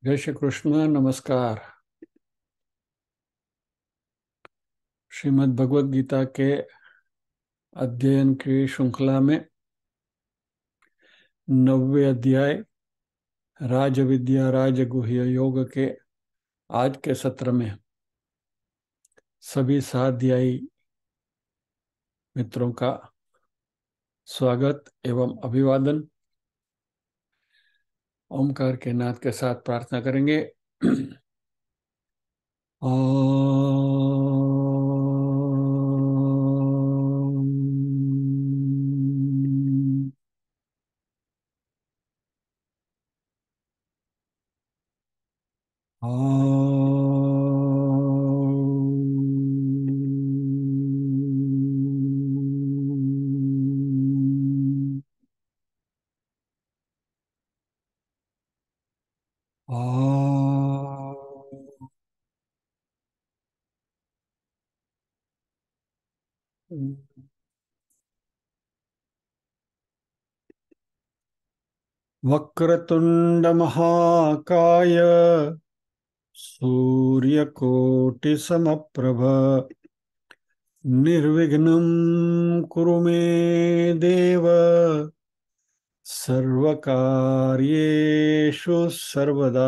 जय श्री कृष्ण। नमस्कार। श्रीमद् भगवद गीता के अध्ययन की श्रृंखला में 9वें अध्याय राज विद्या राजगुह्य योग के आज के सत्र में सभी स्वाध्यायी मित्रों का स्वागत एवं अभिवादन। ओमकार के नाद के साथ प्रार्थना करेंगे। ओम। ओम। वक्रतुंड महाकाय सूर्यकोटिसमप्रभ निर्विघ्नं कुरु मे देव सर्वकार्येषु सर्वदा।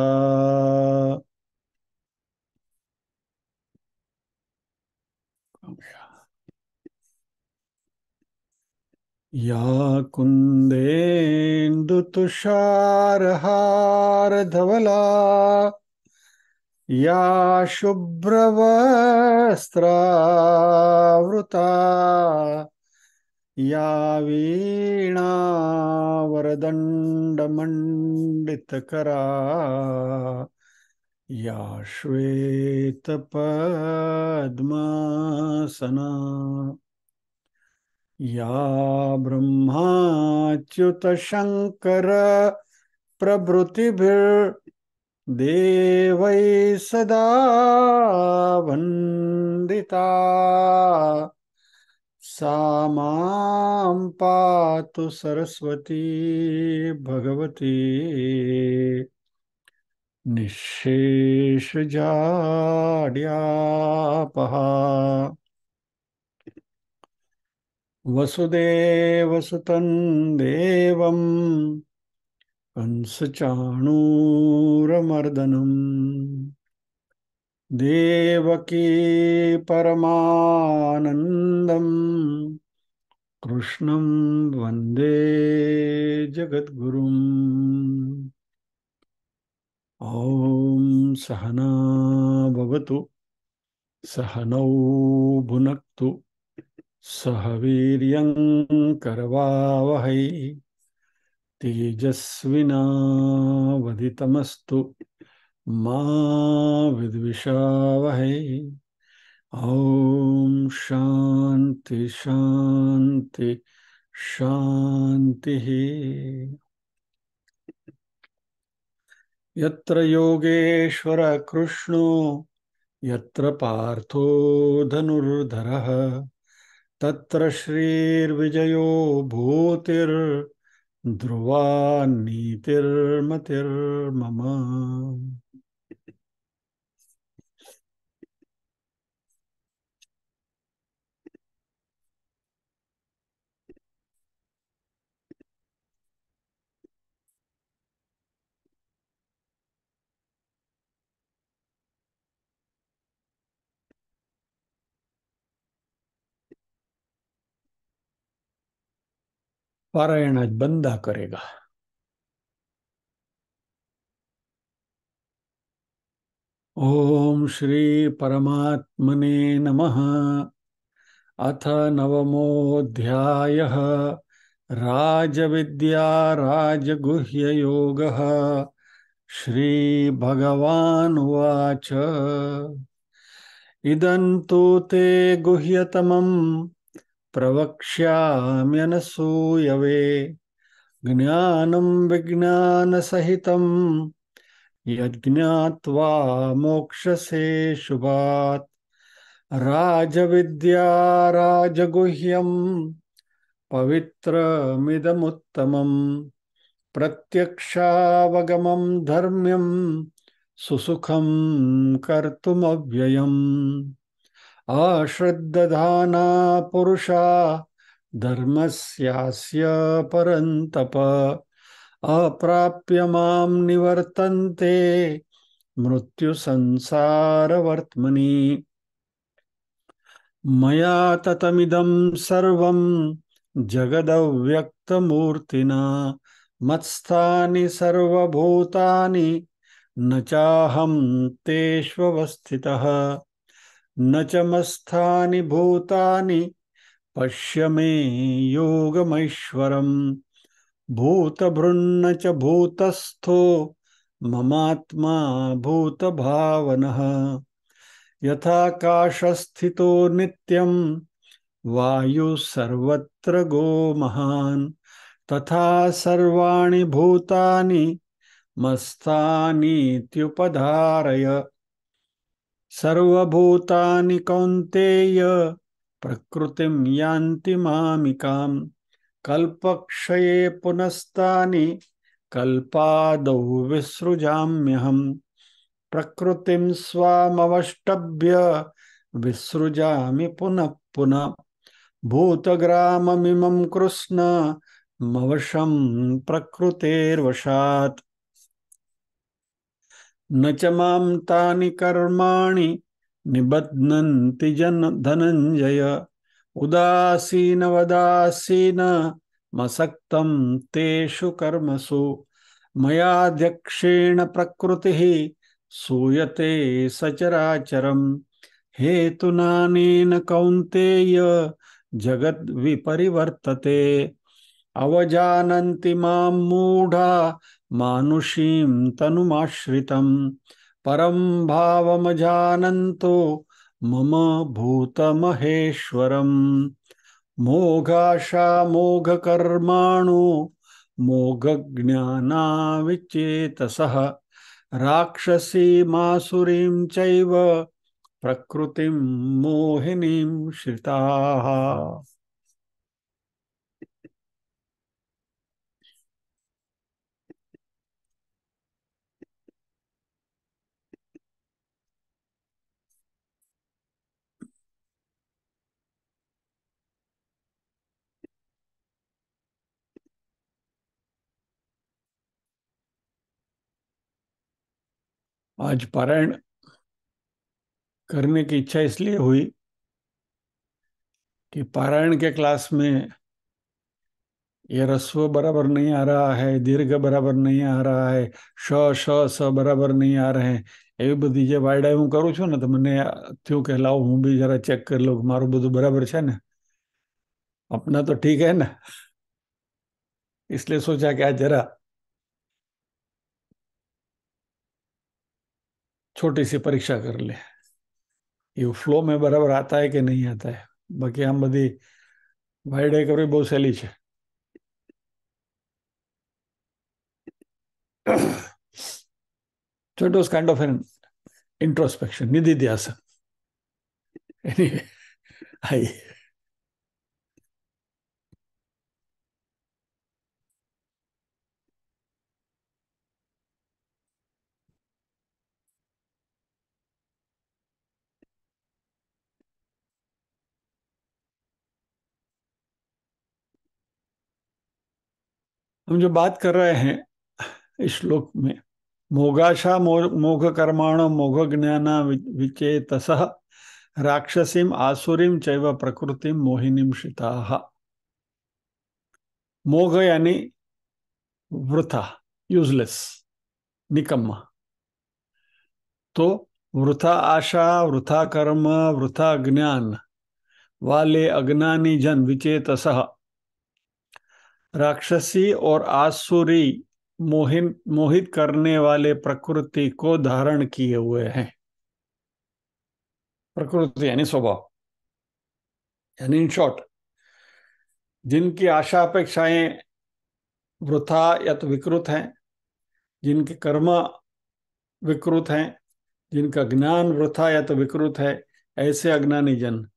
या कुन्देन्दुतुषारहारधवला या शुभ्रवस्त्रावृता या वीणावरदण्डमण्डितकरा या श्वेतपद्मासना या ब्रह्माच्युतशङ्कर प्रभृतिभिर्देवैः सदा वन्दिता सा मां पातु सरस्वती भगवती निःशेषजाड्यापहा। वसुदेवसुतं देवं कंसचाणूरमर्दनं देवकी परमानन्दं कृष्णं वन्दे जगद्गुरुम्। ॐ सहना भवतु सहनौ भुनक्तु सह वीर्यं करवावहै तेजस्विनावधितमस्तु मा विद्विषावहै। ॐ शान्ति शान्ति शान्तिः। यत्र योगेश्वर कृष्णो यत्र पार्थो धनुर्धरः तत्र श्रीर्विजयो भूतिर्ध्रुवा नीतिर्मतिर्मम। पारायण आज बंदा करेगा। ओम श्री परमात्मने नमः। अथ नवमोऽध्यायः राजविद्या राजगुह्ययोगः। श्रीभगवानुवाच इदं तु ते गुह्यतमं प्रवक्ष्याम्यनसूयवे ज्ञानं विज्ञानसहितं यज्ञात्वा मोक्षसे शुभात्। राजविद्या राजगुह्यं पवित्रमिदमुत्तमं प्रत्यक्षावगमं धर्म्यं सुसुखं कर्तुमव्ययम्। अश्रद्धधाना पुरुषा धर्मस्यास्य परन्तप। अप्राप्य मां निवर्तन्ते मृत्यु संसारवर्त्मनि। मया ततमिदं सर्वं जगदव्यक्तमूर्तिना मत्स्थानि सर्वभूतानि न चाहं तेष्वस्थितः। न च मत्स्थानि भूतानि पश्य मे योगमैश्वरम्। भूतभृन्न च भूतस्थो ममात्मा भूतभावनः। यथाकाशस्थितो नित्यं वायुः सर्वत्र गो महान् तथा सर्वाणि भूतानि मत्स्थानीत्युपधारय। सर्वभूतानि कौन्तेय प्रकृतिं यान्ति मामिकाम्। कल्पक्षये पुनस्तानि कल्पादौ विसृजाम्यहम्। प्रकृतिं स्वामवष्टभ्य विसृजामि पुनः पुनः। भूतग्राममिमं कृष्ण मवशं प्रकृतेर्वशात्। न च मां तानि कर्माणि निबध्नन्ति धनञ्जय। उदासीनवदासीन मसक्तं तेषु कर्मसु। मयाध्यक्षेण प्रकृतिः सूयते सचराचरम्। हेतुनानेन कौन्तेय जगद्विपरिवर्तते। अवजानन्ति मां मूढा मानुषीं तनुमाश्रितम्। परं भावमजानन्तो मम भूतमहेश्वरम्। मोघाशा मोघकर्माणो मोघज्ञानाविचेतसः राक्षसीमासुरीं चैव प्रकृतिं मोहिनीं श्रिताः। आज पारायण करने की इच्छा इसलिए हुई कि पारायण के क्लास में ये रस्व बराबर नहीं आ रहा है, दीर्घ बराबर नहीं आ रहा है, श श स बराबर नहीं आ रहे हैं। એવી બધી જે વાયડા હું કરું છું ને તો મને થયું કે લાવ હું બી જરા ચેક કરી લઉં મારું બધું બરાબર છે ને। अपना तो ठीक है ना। इसलिए सोचा कि आज जरा छोटी सी परीक्षा कर ले, ये फ्लो में बराबर आता है कि नहीं आता है। बाकी આમ બધી વાયડા કરવી બહુ સહેલી છે। So it was kind of an introspection, nididhyasa. Anyway, I हम जो बात कर रहे हैं इस श्लोक में, मोगाशा मोघ कर्माण मोघ ज्ञाना विचेतसः राक्षसीम आसुरीम चैव प्रकृतिम मोहिनीम श्रिताः। मोघ यानी वृथा, यूजलेस, निकम्मा। तो वृथा आशा, वृथा कर्म, वृथा ज्ञान वाले अज्ञानी जन विचेतसः राक्षसी और आसुरी मोहित करने वाले प्रकृति को धारण किए हुए हैं। प्रकृति यानी स्वभाव, यानी इन शॉर्ट जिनकी आशा अपेक्षाएं वृथा या तो विकृत हैं, जिनके कर्म विकृत हैं, जिनका ज्ञान वृथा या तो विकृत है, ऐसे अज्ञानी जन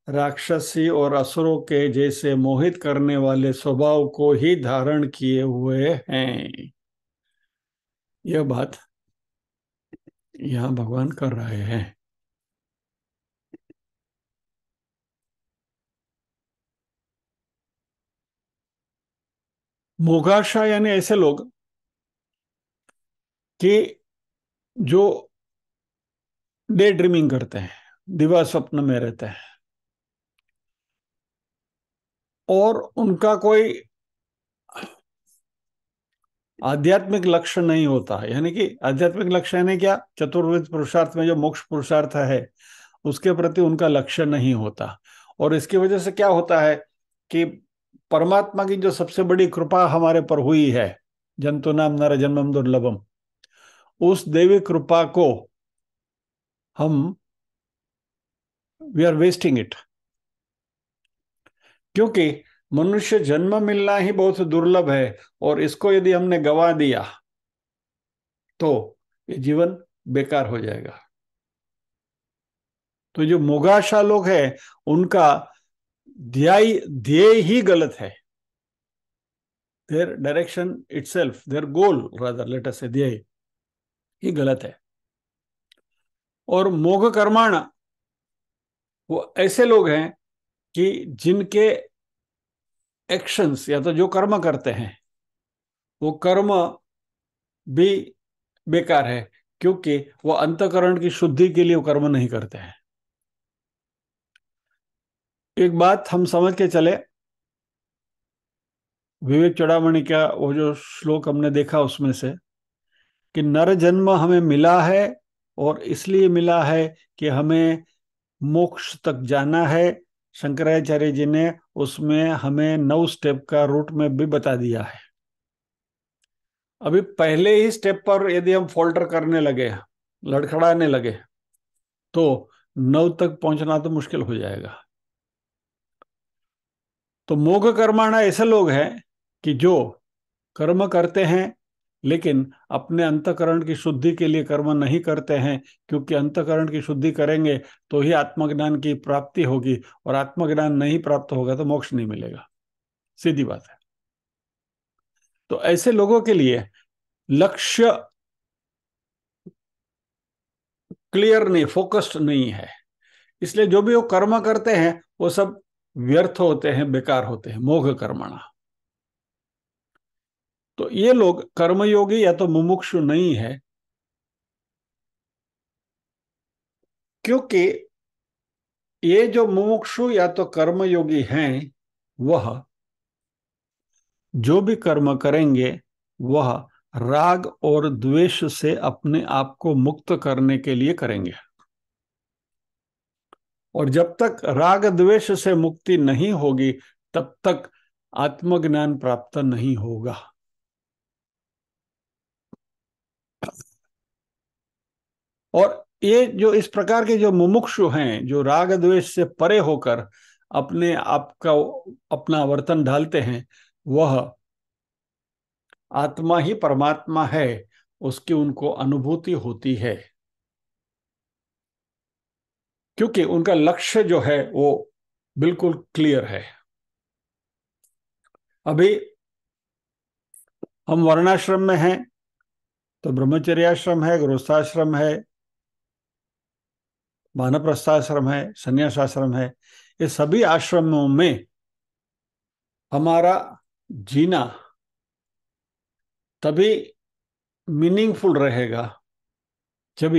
राक्षसी और असुरों के जैसे मोहित करने वाले स्वभाव को ही धारण किए हुए हैं। यह बात यहां भगवान कर रहे हैं। मोगाशा यानी ऐसे लोग कि जो डे ड्रीमिंग करते हैं, दिवा स्वप्न में रहते हैं, और उनका कोई आध्यात्मिक लक्ष्य नहीं होता। यानी कि आध्यात्मिक लक्ष्य यानी क्या, चतुर्विध पुरुषार्थ में जो मोक्ष पुरुषार्थ है उसके प्रति उनका लक्ष्य नहीं होता। और इसकी वजह से क्या होता है कि परमात्मा की जो सबसे बड़ी कृपा हमारे पर हुई है, जंतु नाम नर जन्मम दुर्लभम, उस देवी कृपा को हम वी आर वेस्टिंग इट। क्योंकि मनुष्य जन्म मिलना ही बहुत दुर्लभ है, और इसको यदि हमने गवा दिया तो ये जीवन बेकार हो जाएगा। तो जो मोगाशा लोग हैं उनका ध्येय ध्येय ही गलत है। Their direction itself, there goal rather, let us से, ध्येय ही गलत है। और मोघ कर्माण वो ऐसे लोग हैं कि जिनके एक्शंस या तो जो कर्म करते हैं वो कर्म भी बेकार है, क्योंकि वो अंतकरण की शुद्धि के लिए वो कर्म नहीं करते हैं। एक बात हम समझ के चले, विवेक चूड़ामणि का वो जो श्लोक हमने देखा उसमें से, कि नर जन्म हमें मिला है और इसलिए मिला है कि हमें मोक्ष तक जाना है। शंकराचार्य जी ने उसमें हमें 9 स्टेप का रूट में भी बता दिया है। अभी पहले ही स्टेप पर यदि हम फोल्टर करने लगे, लड़खड़ाने लगे, तो 9 तक पहुंचना तो मुश्किल हो जाएगा। तो मोघ कर्माणा ऐसे लोग हैं कि जो कर्म करते हैं लेकिन अपने अंतकरण की शुद्धि के लिए कर्म नहीं करते हैं, क्योंकि अंतकरण की शुद्धि करेंगे तो ही आत्मज्ञान की प्राप्ति होगी, और आत्मज्ञान नहीं प्राप्त होगा तो मोक्ष नहीं मिलेगा। सीधी बात है। तो ऐसे लोगों के लिए लक्ष्य क्लियर नहीं, फोकस्ड नहीं है, इसलिए जो भी वो कर्म करते हैं वो सब व्यर्थ होते हैं, बेकार होते हैं, मोघ कर्मणा। तो ये लोग कर्मयोगी या तो मुमुक्षु नहीं है, क्योंकि ये जो मुमुक्षु या तो कर्मयोगी हैं वह जो भी कर्म करेंगे वह राग और द्वेष से अपने आप को मुक्त करने के लिए करेंगे। और जब तक राग द्वेष से मुक्ति नहीं होगी तब तक आत्मज्ञान प्राप्त नहीं होगा। और ये जो इस प्रकार के जो मुमुक्षु हैं, जो राग द्वेष से परे होकर अपने आप का अपना वर्तन ढालते हैं, वह आत्मा ही परमात्मा है, उसकी उनको अनुभूति होती है, क्योंकि उनका लक्ष्य जो है वो बिल्कुल क्लियर है। अभी हम वर्णाश्रम में हैं तो ब्रह्मचर्याश्रम है, गृहस्थाश्रम है, वानप्रस्थाश्रम है, संन्यासाश्रम है। ये सभी आश्रमों में हमारा जीना तभी मीनिंगफुल रहेगा जब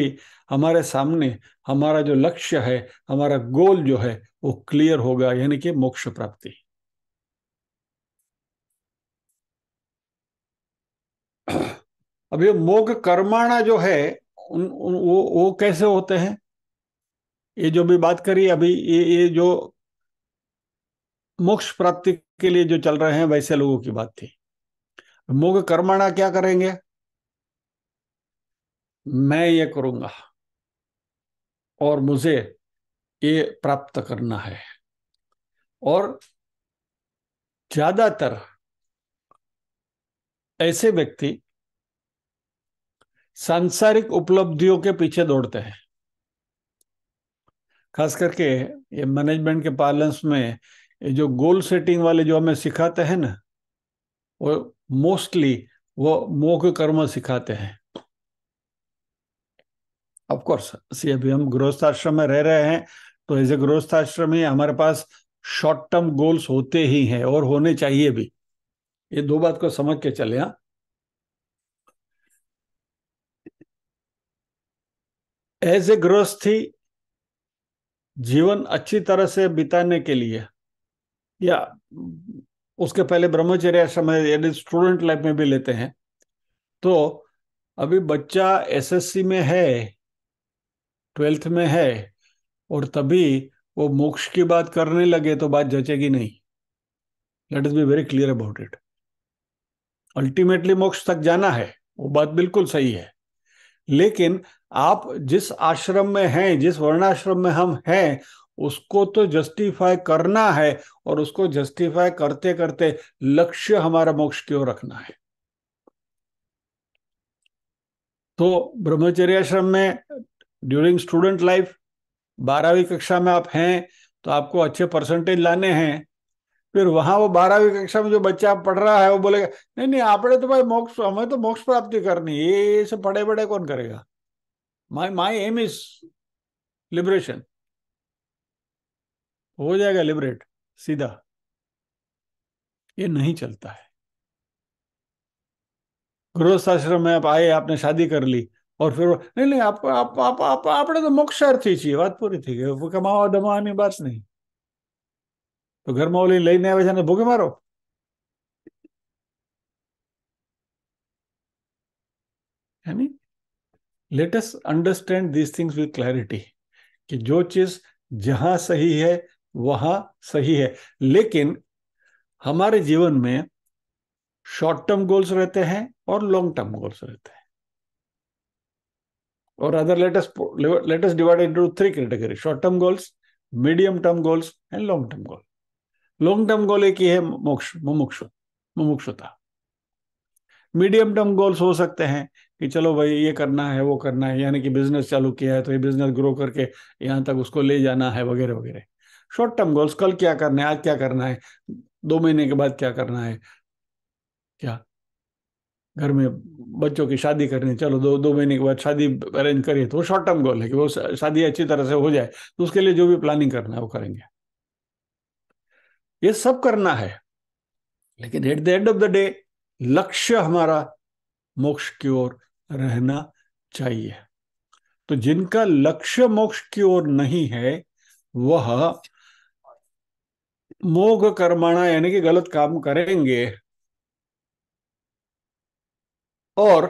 हमारे सामने हमारा जो लक्ष्य है, हमारा गोल जो है वो क्लियर होगा, यानी कि मोक्ष प्राप्ति। अब ये मोघ कर्माणा जो है वो कैसे होते हैं, ये जो भी बात करी अभी, ये जो मोक्ष प्राप्ति के लिए जो चल रहे हैं वैसे लोगों की बात थी। मोघ कर्माणा क्या करेंगे, मैं ये करूंगा और मुझे ये प्राप्त करना है। और ज्यादातर ऐसे व्यक्ति सांसारिक उपलब्धियों के पीछे दौड़ते हैं। खास करके ये मैनेजमेंट के पार्लेंस में ये जो गोल सेटिंग वाले जो हमें सिखाते हैं ना, वो मोस्टली वो मोघ कर्म सिखाते हैं। ऑफ कोर्स, सी अभी हम गृहस्थ आश्रम में रह रहे हैं, तो एज ए गृहस्थ आश्रम ही हमारे पास शॉर्ट टर्म गोल्स होते ही हैं और होने चाहिए भी। ये दो बात को समझ के चले। हाँ, एज ए गृहस्थी जीवन अच्छी तरह से बिताने के लिए, या उसके पहले ब्रह्मचर्य आश्रम है, यदि स्टूडेंट लाइफ में भी लेते हैं, तो अभी बच्चा एसएससी में है, ट्वेल्थ में है, और तभी वो मोक्ष की बात करने लगे तो बात जचेगी नहीं। Let us be very clear about it. Ultimately मोक्ष तक जाना है, वो बात बिल्कुल सही है, लेकिन आप जिस आश्रम में हैं, जिस वर्णाश्रम में हम हैं, उसको तो जस्टिफाई करना है, और उसको जस्टिफाई करते करते लक्ष्य हमारा मोक्ष की ओर रखना है। तो ब्रह्मचर्य आश्रम में ड्यूरिंग स्टूडेंट लाइफ 12वीं कक्षा में आप हैं, तो आपको अच्छे परसेंटेज लाने हैं। फिर वहां वो 12वीं कक्षा में जो बच्चा पढ़ रहा है वो बोलेगा, नहीं नहीं, आपने तो भाई मोक्ष, हमें तो मोक्ष प्राप्ति करनी है, ये सब पढ़े बड़े कौन करेगा, माई एम इज लिबरेशन। हो जाएगा लिबरेट सीधा। ये नहीं चलता है। गृहस्थ आश्रम में आप आए, आपने शादी कर ली, और फिर नहीं नहीं, आपको आप आपने तो मोक्षार्थी चाहिए, बात पूरी थी, वो कमावा दमाવાની बात नहीं। तो ઘરમાં ઓલી લઈને આવે છે ને ભૂખે મારો। यानी let us understand these things with clarity, कि जो चीज जहां सही है वहां सही है, लेकिन हमारे जीवन में शॉर्ट टर्म गोल्स रहते हैं और लॉन्ग टर्म गोल्स रहते हैं। और other let us divide into three category: short term goals, medium term goals and long term goal. Long term goal एक ही है, मोक्ष, मुमुक्षुता। मीडियम टर्म गोल्स हो सकते हैं कि चलो भाई ये करना है, वो करना है, यानी कि बिजनेस चालू किया है तो ये बिजनेस ग्रो करके यहाँ तक उसको ले जाना है, वगैरह वगैरह। शॉर्ट टर्म गोल्स, कल क्या करना है, आज क्या करना है, 2 महीने के बाद क्या करना है, क्या घर में बच्चों की शादी करनी है, चलो 2 महीने के बाद शादी अरेंज करिए, तो वो शॉर्ट टर्म गोल है कि वो शादी अच्छी तरह से हो जाए, तो उसके लिए जो भी प्लानिंग करना है वो करेंगे। ये सब करना है, लेकिन at the end of the day लक्ष्य हमारा मोक्ष की ओर रहना चाहिए। तो जिनका लक्ष्य मोक्ष की ओर नहीं है, वह मोघ कर्मणा यानी कि गलत काम करेंगे, और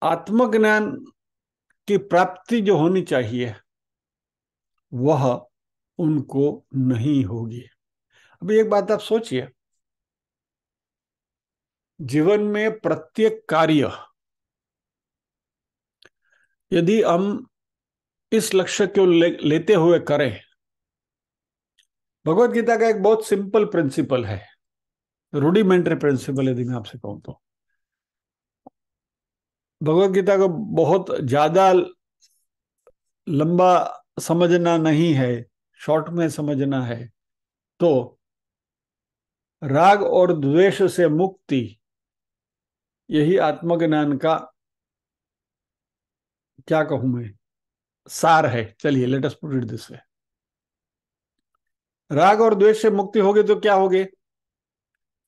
आत्मज्ञान की प्राप्ति जो होनी चाहिए वह उनको नहीं होगी। अभी एक बात आप सोचिए, जीवन में प्रत्येक कार्य यदि हम इस लक्ष्य को लेते हुए करें, भगवत गीता का एक बहुत सिंपल प्रिंसिपल है, रूडिमेंट्री प्रिंसिपल यदि मैं आपसे कहूं तो, भगवत गीता को बहुत ज्यादा लंबा समझना नहीं है, शॉर्ट में समझना है। तो राग और द्वेष से मुक्ति, यही आत्मज्ञान का, क्या कहूं मैं, सार है। चलिए, let us put it this way. राग और द्वेष से मुक्ति होगी तो क्या होगी,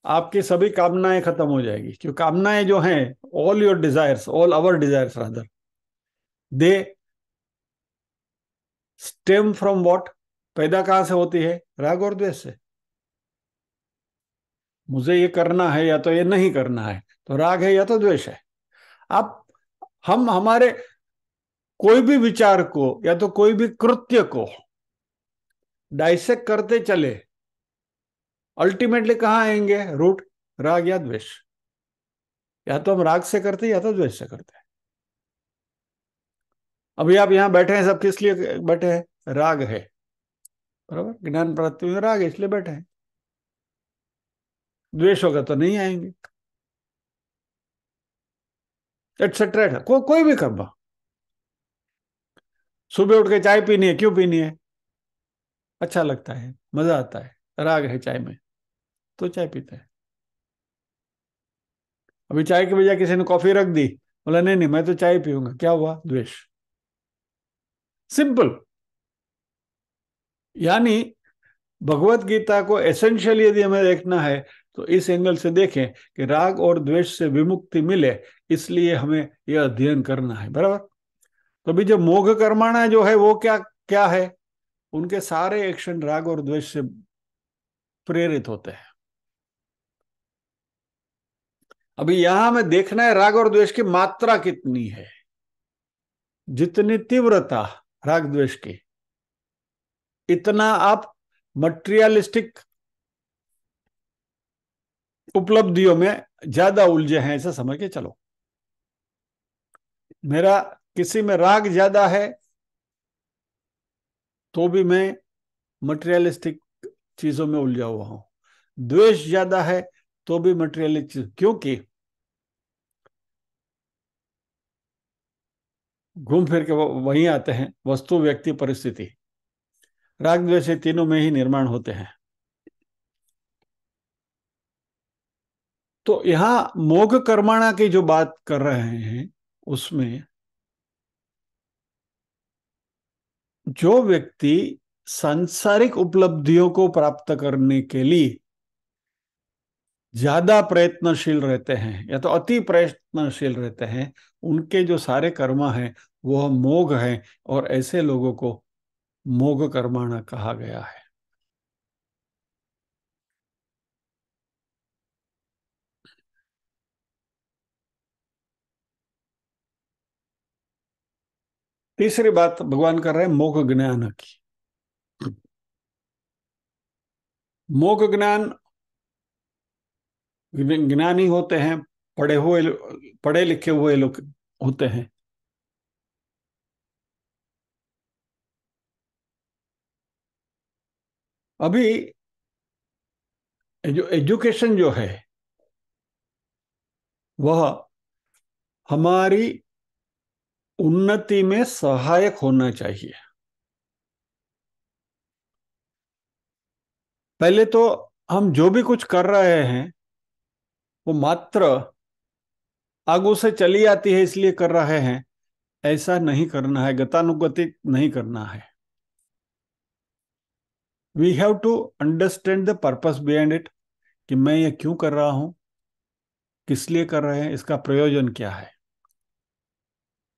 आपकी सभी कामनाएं खत्म हो जाएगी, क्योंकि कामनाएं जो हैं, all your desires, all our desires rather, they stem from what, पैदा कहां से होती है, राग और द्वेष से। मुझे ये करना है या तो ये नहीं करना है, तो राग है या तो द्वेष है। आप, हम हमारे कोई भी विचार को या तो कोई भी कृत्य को डाइसेक्ट करते चले, अल्टीमेटली कहां आएंगे रूट, राग या द्वेष। या तो हम राग से करते हैं या तो द्वेष से करते हैं। अभी आप यहां बैठे हैं, सब किस लिए बैठे हैं, राग है, बराबर, ज्ञान प्राप्ति में राग है इसलिए बैठे हैं। द्वेष होगा तो नहीं आएंगे, एटसेट्रा। कोई भी कर्म, सुबह उठ के चाय पीनी है, क्यों पीनी है, अच्छा लगता है, मजा आता है, राग है चाय में, तो चाय पीते हैं। अभी चाय के बजाय किसी ने कॉफी रख दी, बोला नहीं नहीं मैं तो चाय पीऊंगा, क्या हुआ? द्वेष। सिंपल। यानी भगवत गीता को एसेंशियली यदि हमें देखना है तो इस एंगल से देखें कि राग और द्वेष से विमुक्ति मिले, इसलिए हमें यह अध्ययन करना है, बराबर। तो अभी जो मोघ कर्माणा जो है वो क्या क्या है? उनके सारे एक्शन राग और द्वेष से प्रेरित होते हैं। अभी यहां हमें देखना है राग और द्वेष की मात्रा कितनी है, जितनी तीव्रता राग द्वेष की, इतना आप मटेरियलिस्टिक उपलब्धियों में ज्यादा उलझे हैं, ऐसा समझ के चलो। मेरा किसी में राग ज्यादा है तो भी मैं मटेरियलिस्टिक चीजों में उलझा हुआ हूं, द्वेष ज्यादा है तो भी मटेरियलिस्टिक, क्योंकि घूम फिर के वहीं आते हैं, वस्तु व्यक्ति परिस्थिति, राग द्वेष तीनों में ही निर्माण होते हैं। तो यहां मोघ कर्माणा की जो बात कर रहे हैं उसमें जो व्यक्ति सांसारिक उपलब्धियों को प्राप्त करने के लिए ज्यादा प्रयत्नशील रहते हैं या तो अति प्रयत्नशील रहते हैं, उनके जो सारे कर्म हैं वह मोघ हैं, और ऐसे लोगों को मोघ कर्माणा कहा गया है। तीसरी बात भगवान कर रहे हैं मोघ ज्ञान की। मोघ ज्ञान ज्ञानी होते हैं, पढ़े लिखे हुए लोग होते हैं। अभी जो एजुकेशन जो है वह हमारी उन्नति में सहायक होना चाहिए। पहले तो हम जो भी कुछ कर रहे हैं वो मात्र आगू से चली आती है इसलिए कर रहे हैं, ऐसा नहीं करना है, गतानुगतिक नहीं करना है। We have to understand the purpose behind it, कि मैं ये क्यों कर रहा हूं, किस लिए कर रहे हैं, इसका प्रयोजन क्या है।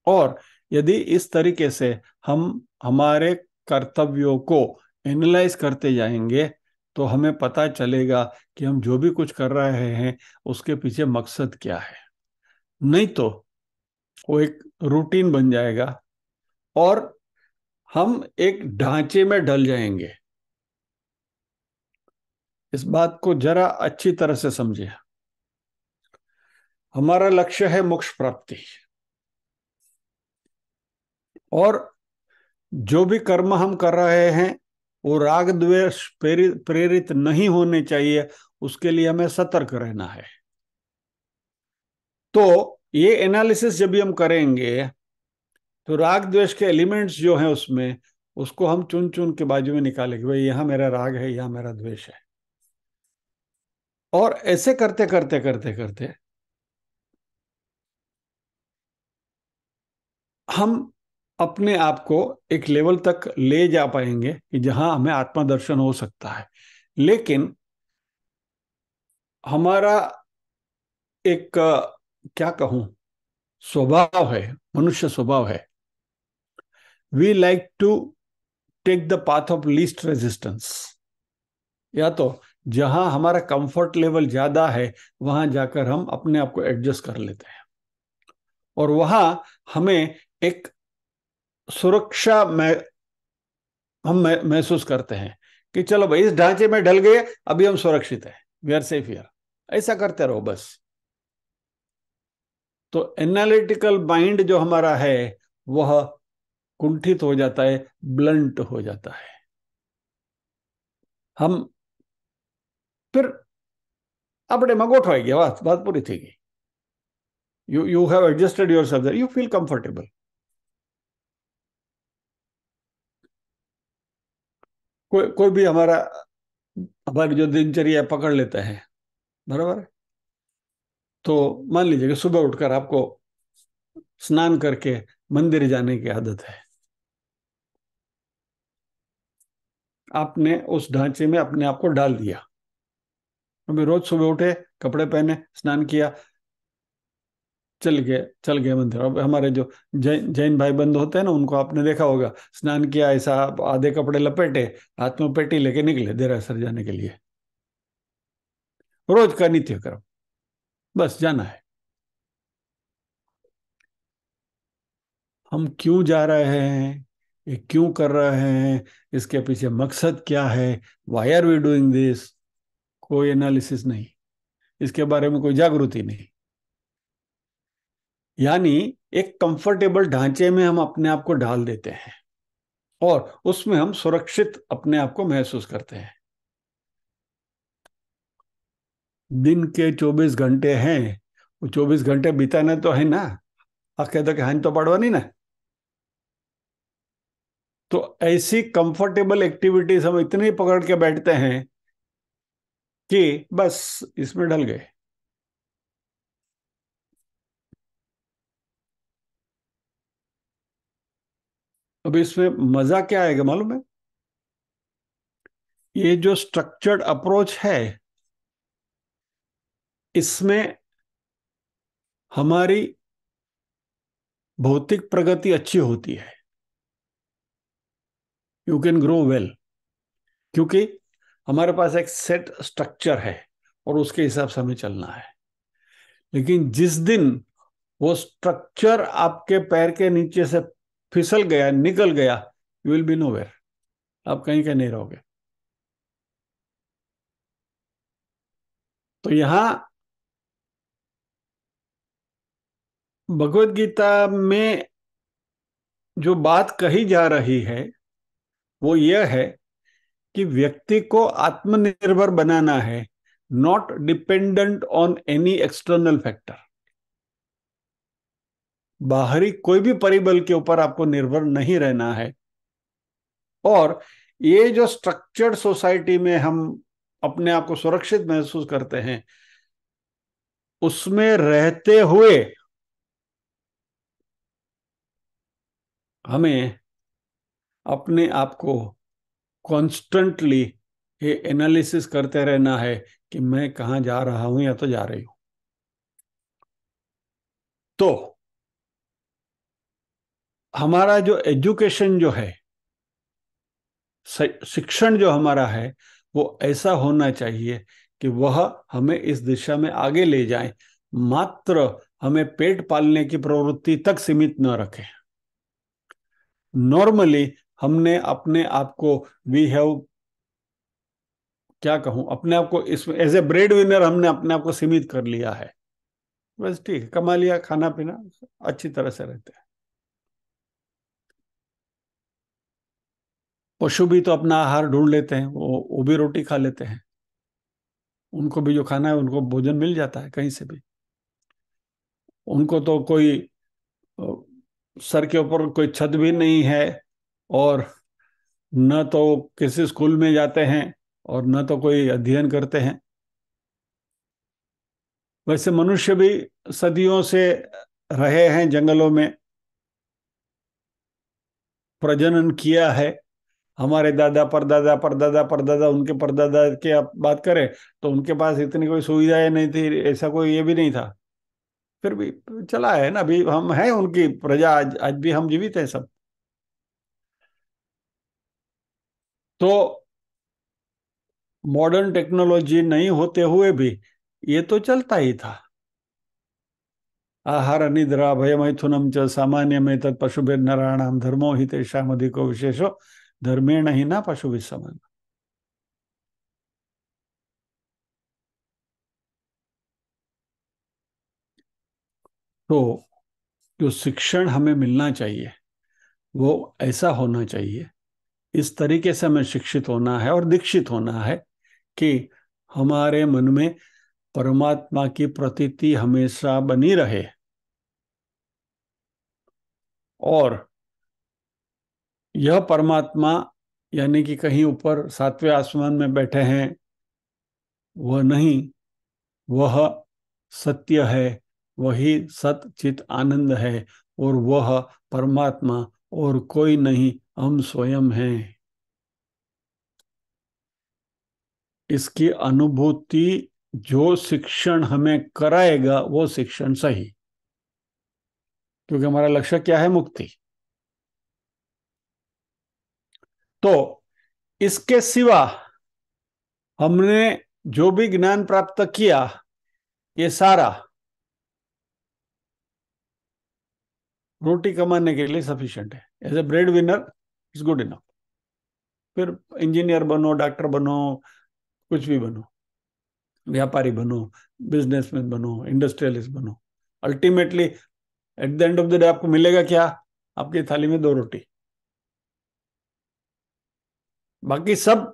और यदि इस तरीके से हम हमारे कर्तव्यों को एनालाइज करते जाएंगे तो हमें पता चलेगा कि हम जो भी कुछ कर रहे हैं उसके पीछे मकसद क्या है। नहीं तो वो एक रूटीन बन जाएगा और हम एक ढांचे में ढल जाएंगे। इस बात को जरा अच्छी तरह से समझिए। हमारा लक्ष्य है मोक्ष प्राप्ति, और जो भी कर्म हम कर रहे हैं वो राग द्वेष प्रेरित नहीं होने चाहिए, उसके लिए हमें सतर्क रहना है। तो ये एनालिसिस जब भी हम करेंगे तो राग द्वेष के एलिमेंट्स जो हैं उसमें, उसको हम चुन चुन के बाजू में निकालेंगे, भाई यहां मेरा राग है, यहां मेरा द्वेष है। और ऐसे करते करते करते करते हम अपने आप को एक लेवल तक ले जा पाएंगे कि जहां हमें आत्मदर्शन हो सकता है। लेकिन हमारा एक क्या कहूं, स्वभाव है, मनुष्य स्वभाव है, we like to take the path of least resistance. या तो जहां हमारा कंफर्ट लेवल ज्यादा है वहां जाकर हम अपने आप को एडजस्ट कर लेते हैं, और वहां हमें एक सुरक्षा में हम महसूस करते हैं कि चलो भाई इस ढांचे में ढल गए, अभी हम सुरक्षित हैं, वी आर सेफ हियर। ऐसा करते रहो बस। तो एनालिटिकल माइंड जो हमारा है वह कुंठित हो जाता है, ब्लंट हो जाता है। हम फिर अपने में गोठवाई गया, बात बात पूरी थी। You have adjusted your self, you feel comfortable. कोई भी हमारी जो दिनचर्या पकड़ लेते हैं, बराबर है। तो मान लीजिए कि सुबह उठकर आपको स्नान करके मंदिर जाने की आदत है। आपने उस ढांचे में अपने आप को डाल दिया। अभी रोज सुबह उठे, कपड़े पहने, स्नान किया, चल गए मंदिर। अब हमारे जो जैन भाई बंद होते हैं ना, उनको आपने देखा होगा, स्नान किया ऐसा आधे कपड़े लपेटे, हाथ में पेटी लेके निकले देरासर जाने के लिए। रोज का नित्य कर्म, बस जाना है। हम क्यों जा रहे हैं, ये क्यों कर रहे हैं, इसके पीछे मकसद क्या है, why are we doing this, कोई एनालिसिस नहीं, इसके बारे में कोई जागृति नहीं। यानी एक कंफर्टेबल ढांचे में हम अपने आप को डाल देते हैं और उसमें हम सुरक्षित अपने आप को महसूस करते हैं। दिन के 24 घंटे हैं, वो 24 घंटे बिताने तो है ना, आखे तो हानि तो पड़वानी ना। तो ऐसी कंफर्टेबल एक्टिविटीज हम इतनी पकड़ के बैठते हैं कि बस इसमें ढल गए। अब इसमें मजा क्या आएगा मालूम है? ये जो स्ट्रक्चर्ड अप्रोच है, इसमें हमारी भौतिक प्रगति अच्छी होती है। यू कैन ग्रो वेल, क्योंकि हमारे पास एक सेट स्ट्रक्चर है और उसके हिसाब से हमें चलना है। लेकिन जिस दिन वो स्ट्रक्चर आपके पैर के नीचे से फिसल गया, निकल गया, यू विल बी नोवेयर, आप कहीं का नहीं रहोगे। तो यहां भगवत गीता में जो बात कही जा रही है वो यह है कि व्यक्ति को आत्मनिर्भर बनाना है, not dependent on any external factor. बाहरी कोई भी परिबल के ऊपर आपको निर्भर नहीं रहना है। और ये जो स्ट्रक्चर्ड सोसाइटी में हम अपने आप को सुरक्षित महसूस करते हैं, उसमें रहते हुए हमें अपने आप को कॉन्स्टेंटली ये एनालिसिस करते रहना है कि मैं कहाँ जा रहा हूं या तो जा रही हूं। तो हमारा जो एजुकेशन जो है, शिक्षण जो हमारा है, वो ऐसा होना चाहिए कि वह हमें इस दिशा में आगे ले जाए, मात्र हमें पेट पालने की प्रवृत्ति तक सीमित न रखें। नॉर्मली हमने अपने आप को, वी हैव, क्या कहूं, अपने आप को इसमें एज ए ब्रेड विनर हमने अपने आप को सीमित कर लिया है। बस ठीक है, कमा लिया, खाना पीना अच्छी तरह से रहते हैं। पशु भी तो अपना आहार ढूंढ लेते हैं, वो भी रोटी खा लेते हैं, उनको भी जो खाना है उनको भोजन मिल जाता है कहीं से भी। उनको तो कोई सर के ऊपर कोई छत भी नहीं है, और न तो किसी स्कूल में जाते हैं और न तो कोई अध्ययन करते हैं। वैसे मनुष्य भी सदियों से रहे हैं जंगलों में, प्रजनन किया है। हमारे दादा परदादा परदादा परदादा, उनके परदादा की आप बात करें तो उनके पास इतनी कोई सुविधाएं नहीं थी, ऐसा कोई ये भी नहीं था, फिर भी चला है ना। अभी हम हैं उनकी प्रजा, आज भी हम जीवित हैं सब। तो मॉडर्न टेक्नोलॉजी नहीं होते हुए भी ये तो चलता ही था। आहार निद्रा भयमैथुनम च सामान्यमे तत् पशुभिर्नराणाम धर्मो हि तेषाम् अधिको विशेषो धर्मेण ही ना पशु समान। तो जो शिक्षण हमें मिलना चाहिए वो ऐसा होना चाहिए, इस तरीके से हमें शिक्षित होना है और दीक्षित होना है कि हमारे मन में परमात्मा की प्रतीति हमेशा बनी रहे, और यह परमात्मा यानी कि कहीं ऊपर सातवें आसमान में बैठे हैं वह नहीं, वह सत्य है, वही सत चित आनंद है, और वह परमात्मा और कोई नहीं, हम स्वयं हैं। इसकी अनुभूति जो शिक्षण हमें कराएगा वो शिक्षण सही, क्योंकि हमारा लक्ष्य क्या है? मुक्ति। तो इसके सिवा हमने जो भी ज्ञान प्राप्त किया, ये सारा रोटी कमाने के लिए सफिशिएंट है। As a bread winner is good enough. फिर इंजीनियर बनो, डॉक्टर बनो, कुछ भी बनो, व्यापारी बनो, बिजनेसमैन बनो, इंडस्ट्रियलिस्ट बनो, ultimately at the end of the day आपको मिलेगा क्या? आपकी थाली में दो रोटी। बाकी सब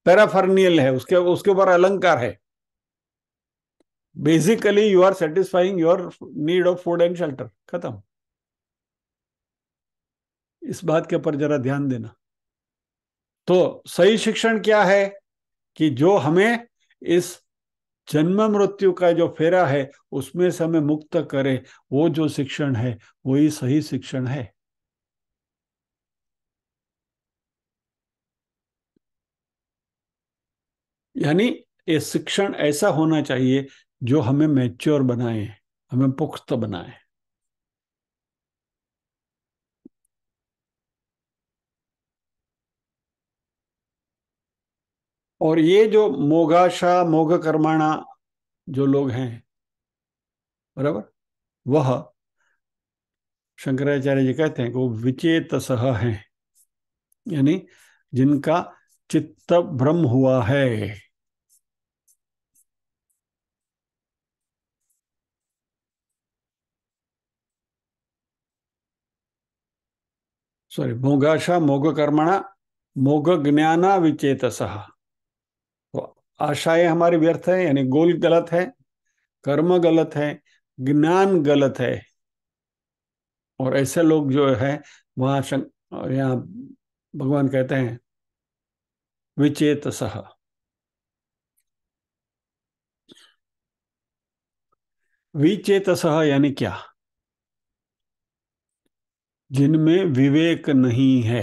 पैराफर्नियल है, उसके उसके ऊपर अलंकार है। Basically you are satisfying your need of food and shelter, खत्म। इस बात के ऊपर जरा ध्यान देना। तो सही शिक्षण क्या है? कि जो हमें इस जन्म मृत्यु का जो फेरा है उसमें से हमें मुक्त करे, वो जो शिक्षण है वही सही शिक्षण है। यानी ये शिक्षण ऐसा होना चाहिए जो हमें मैच्योर बनाए, हमें पुख्त बनाए। और ये जो मोगाशा मोघ कर्माणा जो लोग हैं, बराबर, वह शंकराचार्य जी कहते हैं कि वो विचेतसः हैं, यानी जिनका चित्त भ्रम हुआ है। सॉरी, मोगाशा मोघ कर्मणा मोघ ज्ञाना विचेतसः। तो आशाएं हमारी व्यर्थ है, यानी गोल गलत है, कर्म गलत है, ज्ञान गलत है। और ऐसे लोग जो है वहां यहाँ भगवान कहते हैं विचेतसः। विचेतसः यानी क्या? जिनमें विवेक नहीं है।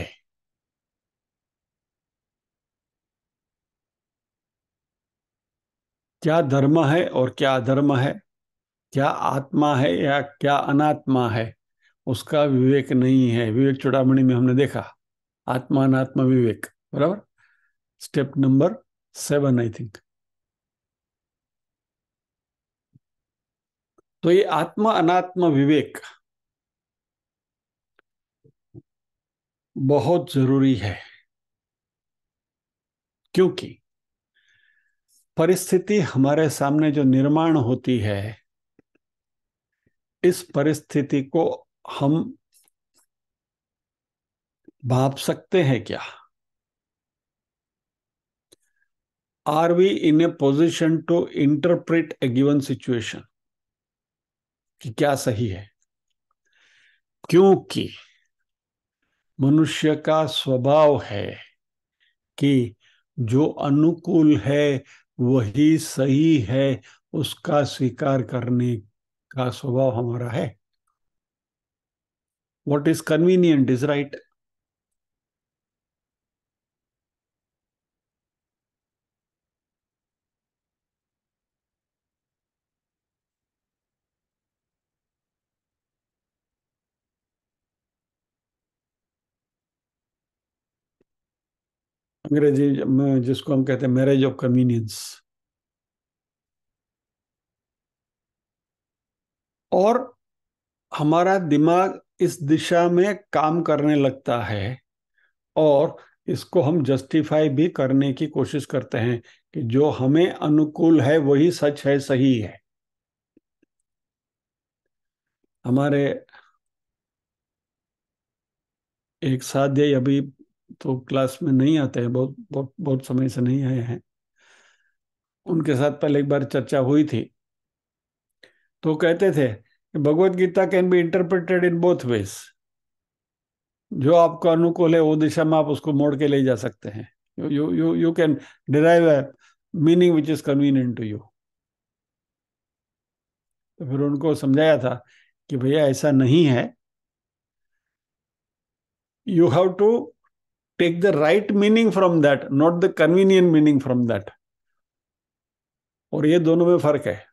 क्या धर्म है और क्या अधर्म है, क्या आत्मा है या क्या अनात्मा है, उसका विवेक नहीं है। विवेक चूड़ामणि में हमने देखा, आत्मा अनात्मा विवेक, बराबर, स्टेप नंबर 7 आई थिंक। तो ये आत्मा अनात्मा विवेक बहुत जरूरी है, क्योंकि परिस्थिति हमारे सामने जो निर्माण होती है, इस परिस्थिति को हम भाप सकते हैं क्या? Are we in a position to interpret a given situation कि क्या सही है? क्योंकि मनुष्य का स्वभाव है कि जो अनुकूल है वही सही है, उसका स्वीकार करने का स्वभाव हमारा है। What is convenient is right. अंग्रेजी में जिसको हम कहते हैं मैरिज ऑफ कन्वीनियंस। और हमारा दिमाग इस दिशा में काम करने लगता है, और इसको हम जस्टिफाई भी करने की कोशिश करते हैं कि जो हमें अनुकूल है वही सच है, सही है। हमारे एक साथी अभी तो क्लास में नहीं आते हैं, बहुत बहुत बहुत समय से नहीं आए हैं। उनके साथ पहले एक बार चर्चा हुई थी, तो कहते थे कि Bhagavad Gita can be interpreted in both ways. जो आपको अनुकूल है वो दिशा में आप उसको मोड़ के ले जा सकते हैं। You you you can derive a meaning which is convenient to you. तो फिर उनको समझाया था कि भैया ऐसा नहीं है, you have to take the right meaning from that, not the convenient meaning from that. और ये दोनों में फर्क है।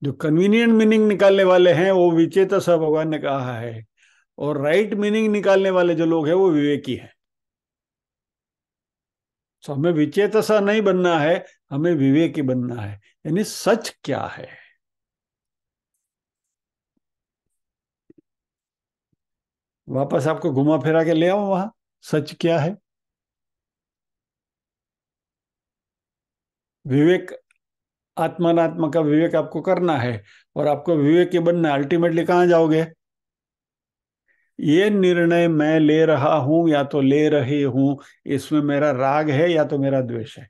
जो कन्वीनियंट मीनिंग निकालने वाले हैं वो विचेत स भगवान ने कहा है, और राइट मीनिंग निकालने वाले जो लोग हैं वो विवेकी हैं। तो हमें विचेत सा नहीं बनना है, हमें विवेकी बनना है। यानी सच क्या है। वापस आपको घुमा फिरा के ले आओ वहां, सच क्या है। विवेक, आत्मात्मा का विवेक आपको करना है, और आपको विवेकी बनना है। अल्टीमेटली कहाँ जाओगे। ये निर्णय मैं ले रहा हूं या तो ले रही हूं, इसमें मेरा राग है या तो मेरा द्वेष है।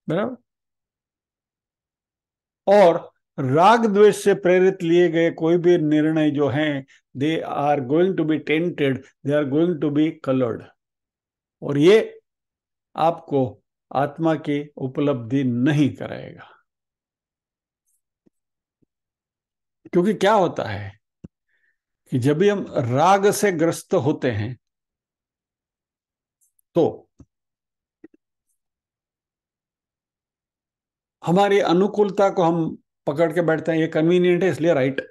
बराबर। और राग द्वेष से प्रेरित लिए गए कोई भी निर्णय जो हैं, they are going to be tainted, they are going to be coloured. और ये आपको आत्मा की उपलब्धि नहीं कराएगा। क्योंकि क्या होता है कि जब भी हम राग से ग्रस्त होते हैं तो हमारी अनुकूलता को हम पकड़ के बैठते हैं, ये कन्वीनियंट है इसलिए राइट।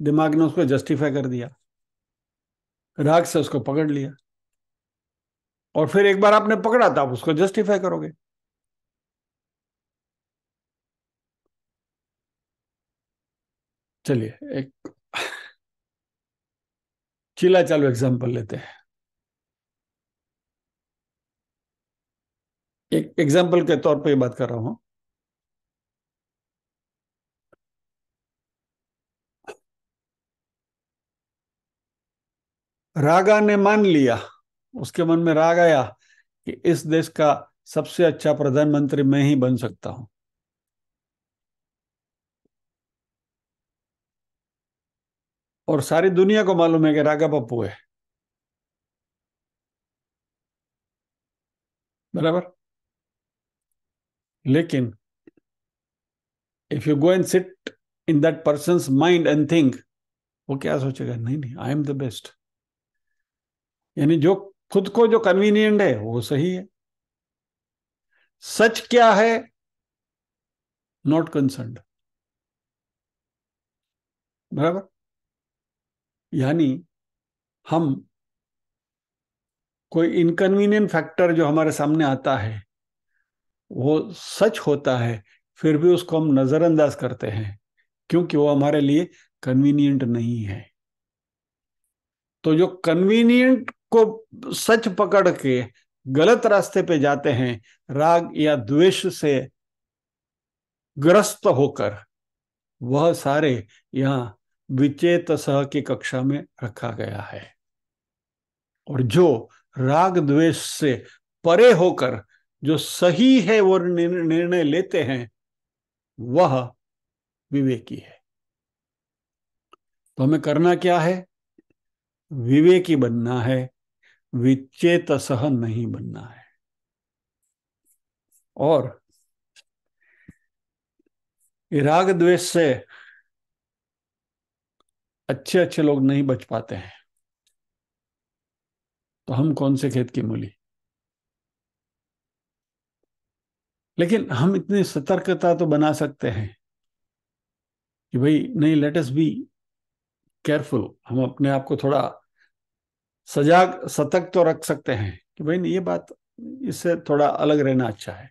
दिमाग ने उसको जस्टिफाई कर दिया, राग से उसको पकड़ लिया, और फिर एक बार आपने पकड़ा तो आप उसको जस्टिफाई करोगे। चलिए एक चिल्ला चालू एग्जांपल लेते हैं। एक एग्जांपल के तौर पे ये बात कर रहा हूं। रागा ने मान लिया, उसके मन में राग आया कि इस देश का सबसे अच्छा प्रधानमंत्री मैं ही बन सकता हूं। और सारी दुनिया को मालूम है कि रागा पप्पू है। बराबर। लेकिन if you go and sit in that persons mind and think, वो क्या सोचेगा, नहीं नहीं, आई एम द बेस्ट। यानी जो खुद को जो कन्वीनियंट है वो सही है। सच क्या है, नॉट कंसर्न्ड। बराबर। यानी हम कोई इनकन्वीनियंट फैक्टर जो हमारे सामने आता है वो सच होता है, फिर भी उसको हम नजरअंदाज करते हैं क्योंकि वो हमारे लिए कन्वीनियंट नहीं है। तो जो कन्वीनियंट को सच पकड़ के गलत रास्ते पे जाते हैं, राग या द्वेष से ग्रस्त होकर, वह सारे यहाँ विचेत सह की कक्षा में रखा गया है। और जो राग द्वेष से परे होकर जो सही है वो निर्णय लेते हैं, वह विवेकी है। तो हमें करना क्या है, विवेकी बनना है, विचेत सह नहीं बनना है। और ये राग द्वेष से अच्छे अच्छे लोग नहीं बच पाते हैं, तो हम कौन से खेत की मूली। लेकिन हम इतनी सतर्कता तो बना सकते हैं कि भाई नहीं, लेट अस बी केयरफुल। हम अपने आप को थोड़ा सजाग सतर्क तो रख सकते हैं कि भाई ये बात, इससे थोड़ा अलग रहना अच्छा है।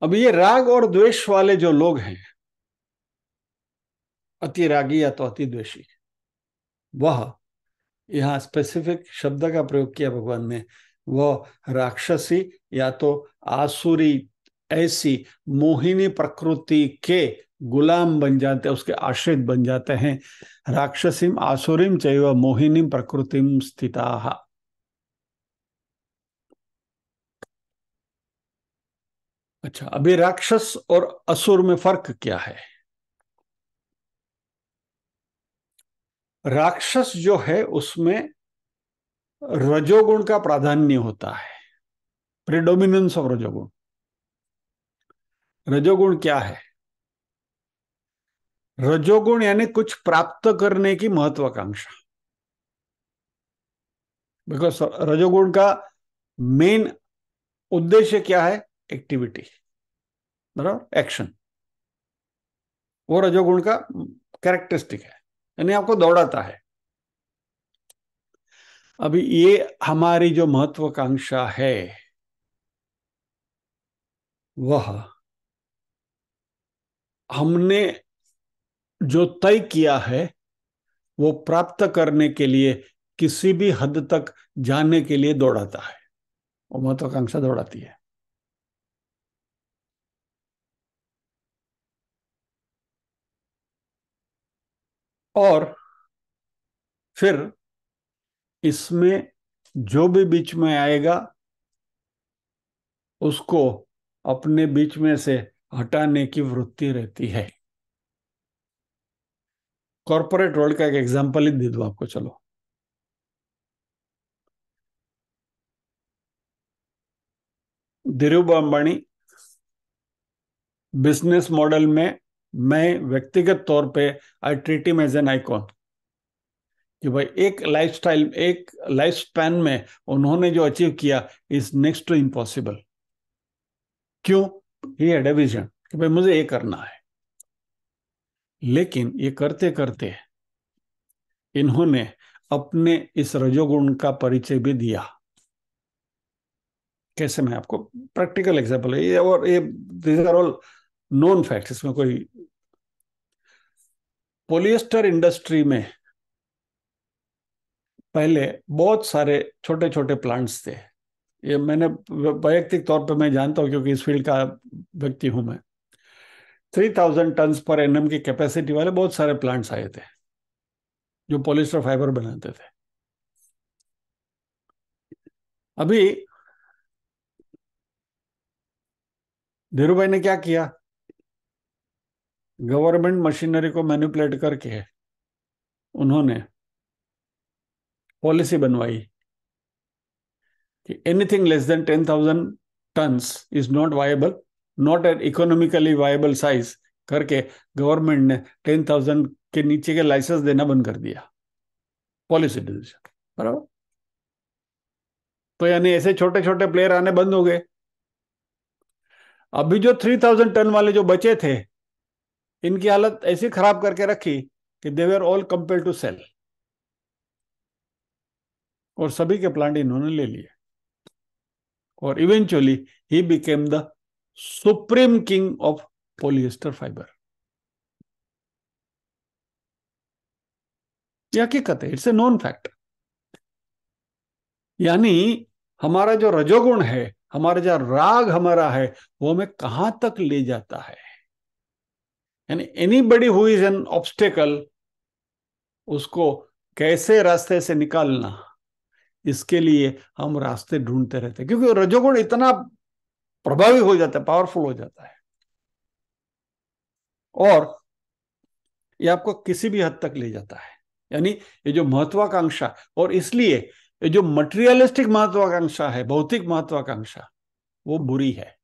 अब ये राग और द्वेष वाले जो लोग हैं, अति रागी या तो अति द्वेषी, वह यहाँ स्पेसिफिक शब्द का प्रयोग किया भगवान ने, वह राक्षसी या तो आसुरी, ऐसी मोहिनी प्रकृति के गुलाम बन जाते, उसके आश्रित बन जाते हैं। राक्षसीम आसुरीम चैव मोहिनी प्रकृतिम स्थिताः। अच्छा, अभी राक्षस और असुर में फर्क क्या है। राक्षस जो है उसमें रजोगुण का प्राधान्य होता है, प्रिडोमिनेंस ऑफ रजोगुण। रजोगुण क्या है, रजोगुण यानी कुछ प्राप्त करने की महत्वाकांक्षा। बिकॉज रजोगुण का मेन उद्देश्य क्या है? एक्टिविटी, बराबर, एक्शन। वो रजोगुण का कैरेक्टरिस्टिक है, यानी आपको दौड़ाता है। अभी ये हमारी जो महत्वाकांक्षा है, वह हमने जो तय किया है वो प्राप्त करने के लिए किसी भी हद तक जाने के लिए दौड़ाता है। वो महत्वाकांक्षा दौड़ाती है। और फिर इसमें जो भी बीच में आएगा उसको अपने बीच में से हटाने की वृत्ति रहती है। कॉर्पोरेट वर्ल्ड का एक एग्जांपल ही दे दूं आपको, चलो। धीरूभाई अंबानी बिजनेस मॉडल में, मैं व्यक्तिगत तौर पे I treat him as an icon. कि भाई एक लाइफस्टाइल, एक लाइफ स्पैन में उन्होंने जो अचीव किया इज नेक्स्ट टू इम्पॉसिबल। क्यों? ही हैड ए विजन कि भाई मुझे ये करना है। लेकिन ये करते करते इन्होंने अपने इस रजोगुण का परिचय भी दिया। कैसे? मैं आपको प्रैक्टिकल एग्जांपल है ये, और ये this are all known facts, इसमें कोई। पॉलिएस्टर इंडस्ट्री में पहले बहुत सारे छोटे छोटे प्लांट्स थे। ये मैंने वैयक्तिक तौर पे मैं जानता हूँ, क्योंकि इस फील्ड का व्यक्ति हूं मैं। 3000 टन पर एनएम की कैपेसिटी वाले बहुत सारे प्लांट्स आए थे जो पॉलिस्टर फाइबर बनाते थे। अभी धीरूभाई ने क्या किया? गवर्नमेंट मशीनरी को मैनिपुलेट करके उन्होंने पॉलिसी बनवाई कि anything less than 10,000 tons is not viable, not an economically viable size करके गवर्नमेंट ने 10,000 के नीचे के लाइसेंस देना बंद कर दिया। पॉलिसी डिसीजन, बराबर। तो यानी ऐसे छोटे छोटे प्लेयर आने बंद हो गए। अभी जो 3,000 टन वाले जो बचे थे, इनकी हालत ऐसी खराब करके रखी कि they were all compelled to sell, और सभी के प्लांट इन्होंने ले लिए। और इवेंचुअली ही became the supreme king of polyester fibre. ये हकीकत है, इट्स ए नोन फैक्ट। यानी हमारा जो रजोगुण है, हमारा जो राग हमारा है, वो हमें कहां तक ले जाता है। यानी anybody who is an obstacle, उसको कैसे रास्ते से निकालना, इसके लिए हम रास्ते ढूंढते रहते हैं, क्योंकि रजोगुण इतना प्रभावी हो जाता है, पावरफुल हो जाता है, और ये आपको किसी भी हद तक ले जाता है। यानी ये जो महत्वाकांक्षा, और इसलिए ये जो मटेरियलिस्टिक महत्वाकांक्षा है, भौतिक महत्वाकांक्षा, वो बुरी है।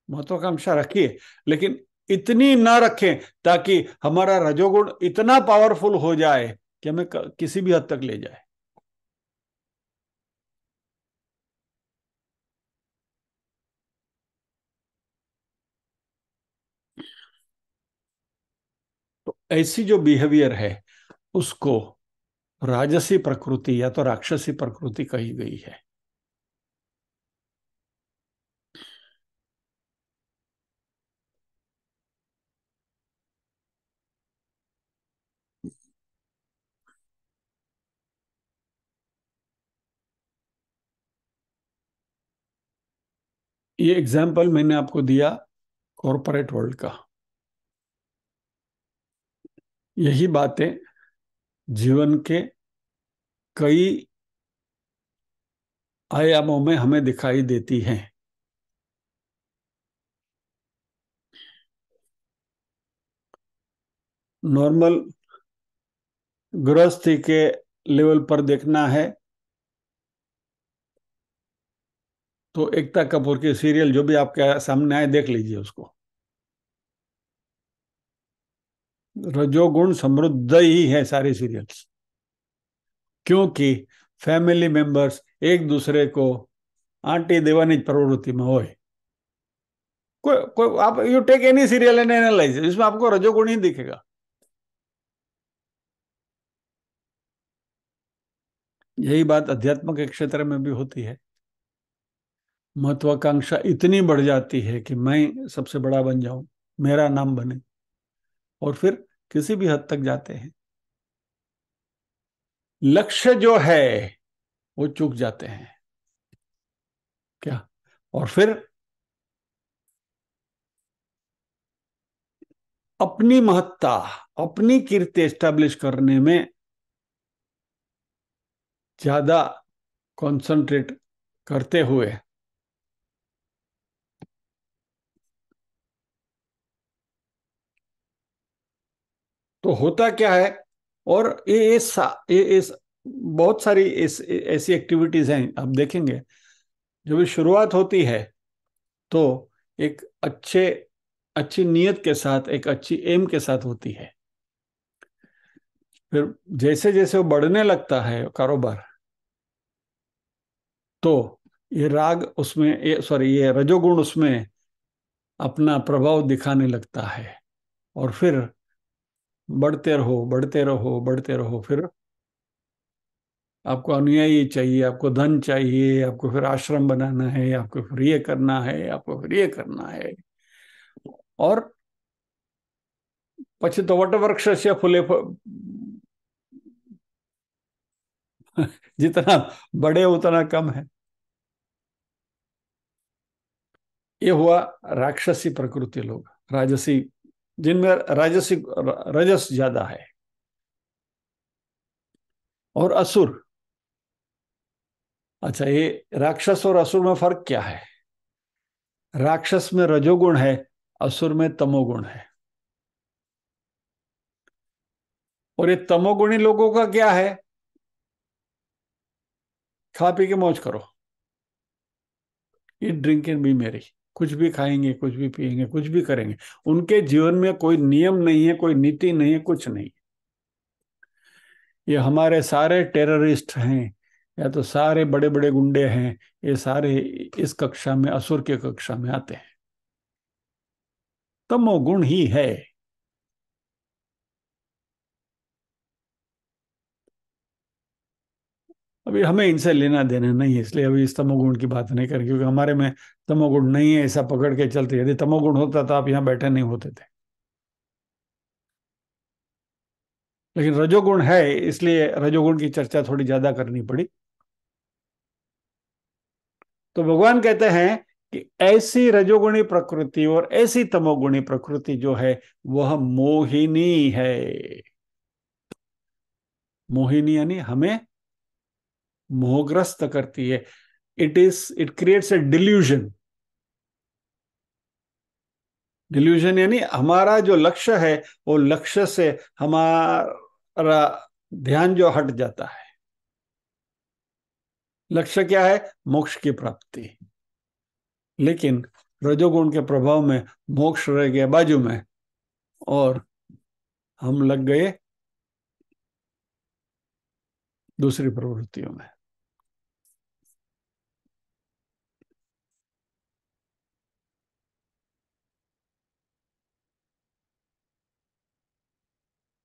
महत्वाकांक्षा रखिए, लेकिन इतनी ना रखें ताकि हमारा रजोगुण इतना पावरफुल हो जाए कि हमें किसी भी हद तक ले जाए। तो ऐसी जो बिहेवियर है उसको राजसी प्रकृति या तो राक्षसी प्रकृति कही गई है। ये एग्जाम्पल मैंने आपको दिया कॉरपोरेट वर्ल्ड का। यही बातें जीवन के कई आयामों में हमें दिखाई देती हैं। नॉर्मल गृहस्थी के लेवल पर देखना है तो एकता कपूर की सीरियल जो भी आपके सामने आए, देख लीजिए उसको। रजोगुण समृद्ध ही है सारे सीरियल्स, क्योंकि फैमिली मेंबर्स एक दूसरे को आंटी देवानी प्रवृत्ति में हो। कोई कोई आप you take any serial and analyse, इसमें आपको रजोगुण ही दिखेगा। यही बात अध्यात्म के क्षेत्र में भी होती है। महत्वाकांक्षा इतनी बढ़ जाती है कि मैं सबसे बड़ा बन जाऊं, मेरा नाम बने, और फिर किसी भी हद तक जाते हैं। लक्ष्य जो है वो चूक जाते हैं क्या, और फिर अपनी महत्ता, अपनी कीर्ति एस्टैब्लिश करने में ज्यादा कंसंट्रेट करते हुए तो होता क्या है। और ये बहुत सारी ऐसी एक्टिविटीज हैं, आप देखेंगे जब भी शुरुआत होती है तो एक अच्छी नीयत के साथ, एक अच्छी एम के साथ होती है। फिर जैसे जैसे वो बढ़ने लगता है कारोबार, तो ये राग उसमें, ये सॉरी, ये रजोगुण उसमें अपना प्रभाव दिखाने लगता है। और फिर बढ़ते रहो, बढ़ते रहो, बढ़ते रहो, फिर आपको अनुयायी चाहिए, आपको धन चाहिए, आपको फिर आश्रम बनाना है, आपको फिर ये करना है, आपको फिर ये करना है। और પછી तो वटवृक्ष से फूले जितना बड़े उतना कम है। ये हुआ राक्षसी प्रकृति लोग, राजसी, जिनमें राजसी रजस ज्यादा है। और असुर, अच्छा, ये राक्षस और असुर में फर्क क्या है। राक्षस में रजोगुण है, असुर में तमोगुण है। और ये तमोगुणी लोगों का क्या है, खा पी के मौज करो, eat drink and B Mary, कुछ भी खाएंगे, कुछ भी पिएंगे, कुछ भी करेंगे। उनके जीवन में कोई नियम नहीं है, कोई नीति नहीं है, कुछ नहीं। ये हमारे सारे टेररिस्ट हैं, या तो सारे बड़े बड़े गुंडे हैं, ये सारे इस कक्षा में, असुर के कक्षा में आते हैं। तमोगुण ही है। अभी हमें इनसे लेना देना नहीं है, इसलिए अभी इस तमोगुण की बात नहीं करें, क्योंकि हमारे में तमोगुण नहीं है, ऐसा पकड़ के चलते। यदि तमोगुण होता तो आप यहाँ बैठे नहीं होते थे। लेकिन रजोगुण है, इसलिए रजोगुण की चर्चा थोड़ी ज्यादा करनी पड़ी। तो भगवान कहते हैं कि ऐसी रजोगुणी प्रकृति और ऐसी तमोगुणी प्रकृति जो है वह मोहिनी है। मोहिनी यानी हमें मोहग्रस्त करती है। It creates a delusion. Delusion यानी हमारा जो लक्ष्य है, वो लक्ष्य से हमारा ध्यान जो हट जाता है। लक्ष्य क्या है, मोक्ष की प्राप्ति। लेकिन रजोगुण के प्रभाव में मोक्ष रह गया बाजू में, और हम लग गए दूसरी प्रवृत्तियों में।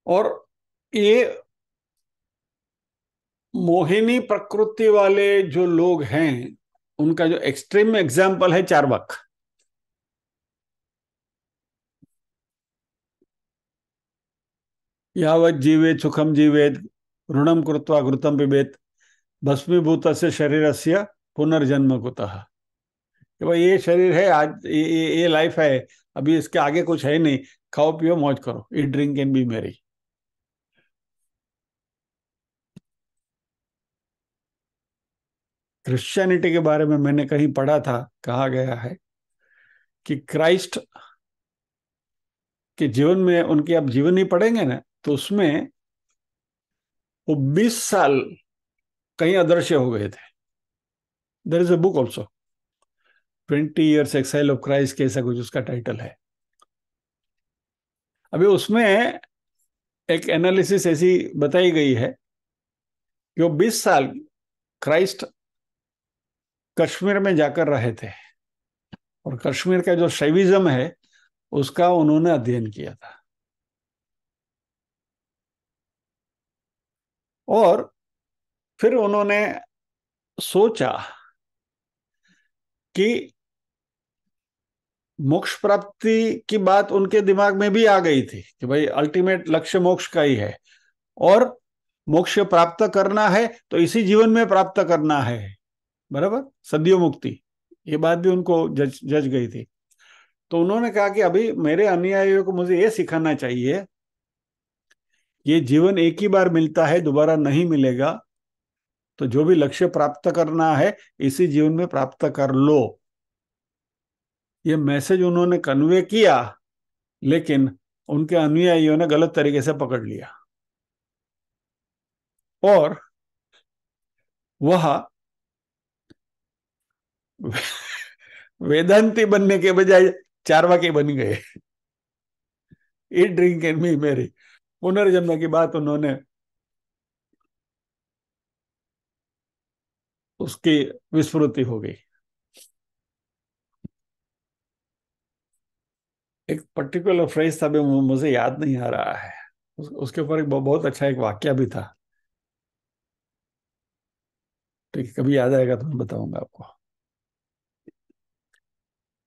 और ये मोहिनी प्रकृति वाले जो लोग हैं, उनका जो एक्सट्रीम एग्जाम्पल है चार्वाक। यावत जीवेत सुखम जीवेत, ऋणम कृत्वा घृतम पिबेत, भस्मीभूत से शरीर से पुनर्जन्म कुतः। कि भाई ये शरीर है आज, ये लाइफ है, अभी इसके आगे कुछ है नहीं, खाओ पियो मौज करो, eat drink and B Mary. Christianity के बारे में मैंने कहीं पढ़ा था, कहा गया है कि क्राइस्ट के जीवन में, उनके आप जीवन ही पढ़ेंगे ना, तो उसमें वो 20 साल कहीं अदृश्य हो गए थे। There is a book also, 20 years exile of Christ, कैसा कुछ उसका टाइटल है। अभी उसमें एक एनालिसिस ऐसी बताई गई है कि वो 20 साल क्राइस्ट कश्मीर में जाकर रहे थे और कश्मीर का जो शैविज्म है उसका उन्होंने अध्ययन किया था। और फिर उन्होंने सोचा कि मोक्ष प्राप्ति की बात उनके दिमाग में भी आ गई थी कि भाई अल्टीमेट लक्ष्य मोक्ष का ही है, और मोक्ष प्राप्त करना है तो इसी जीवन में प्राप्त करना है, बराबर, सद्यो मुक्ति, ये बात भी उनको जज जज गई थी। तो उन्होंने कहा कि अभी मेरे अनुयायियों को मुझे ये सिखाना चाहिए, ये जीवन एक ही बार मिलता है, दोबारा नहीं मिलेगा, तो जो भी लक्ष्य प्राप्त करना है इसी जीवन में प्राप्त कर लो। ये मैसेज उन्होंने कन्वे किया, लेकिन उनके अनुयायियों ने गलत तरीके से पकड़ लिया और वह वेदांती बनने के बजाय चार्वाके बन गए। Eat drink and B Mary, पुनर्जन्म की बात उन्होंने उसकी विस्मृति हो गई। एक पर्टिकुलर फ्रेज था, मुझे याद नहीं आ रहा है, उसके ऊपर एक बहुत अच्छा एक वाक्य भी था। ठीक है, कभी याद आएगा तो मैं बताऊंगा आपको।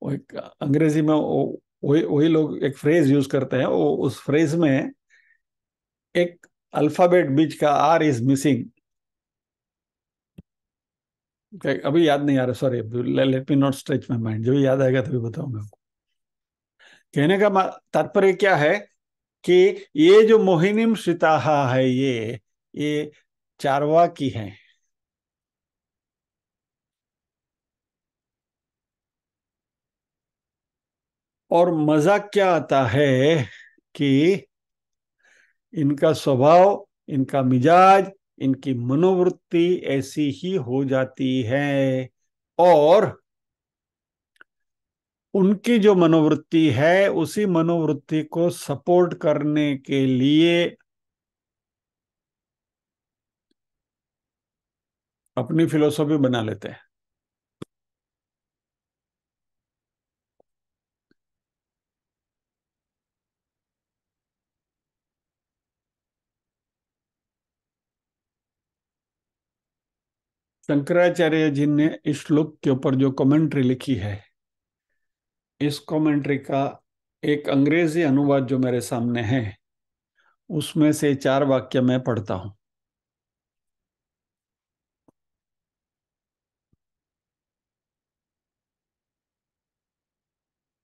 वो एक अंग्रेजी में वही वही लोग एक फ्रेज यूज करते हैं, वो उस फ्रेज में एक अल्फाबेट बीच का आर इज मिसिंग। अभी याद नहीं आ रहा, sorry, let me not stretch my mind, जो भी याद आएगा तभी बताऊंगा आपको। कहने का तात्पर्य क्या है कि ये जो मोहिनीम श्रिताहा है, ये चारवाकी है। और मजा क्या आता है कि इनका स्वभाव, इनका मिजाज, इनकी मनोवृत्ति ऐसी ही हो जाती है, और उनकी जो मनोवृत्ति है उसी मनोवृत्ति को सपोर्ट करने के लिए अपनी फिलोसॉफी बना लेते हैं। शंकराचार्य जी ने इस श्लोक के ऊपर जो कमेंट्री लिखी है, इस कमेंट्री का एक अंग्रेजी अनुवाद जो मेरे सामने है, उसमें से 4 वाक्य मैं पढ़ता हूं।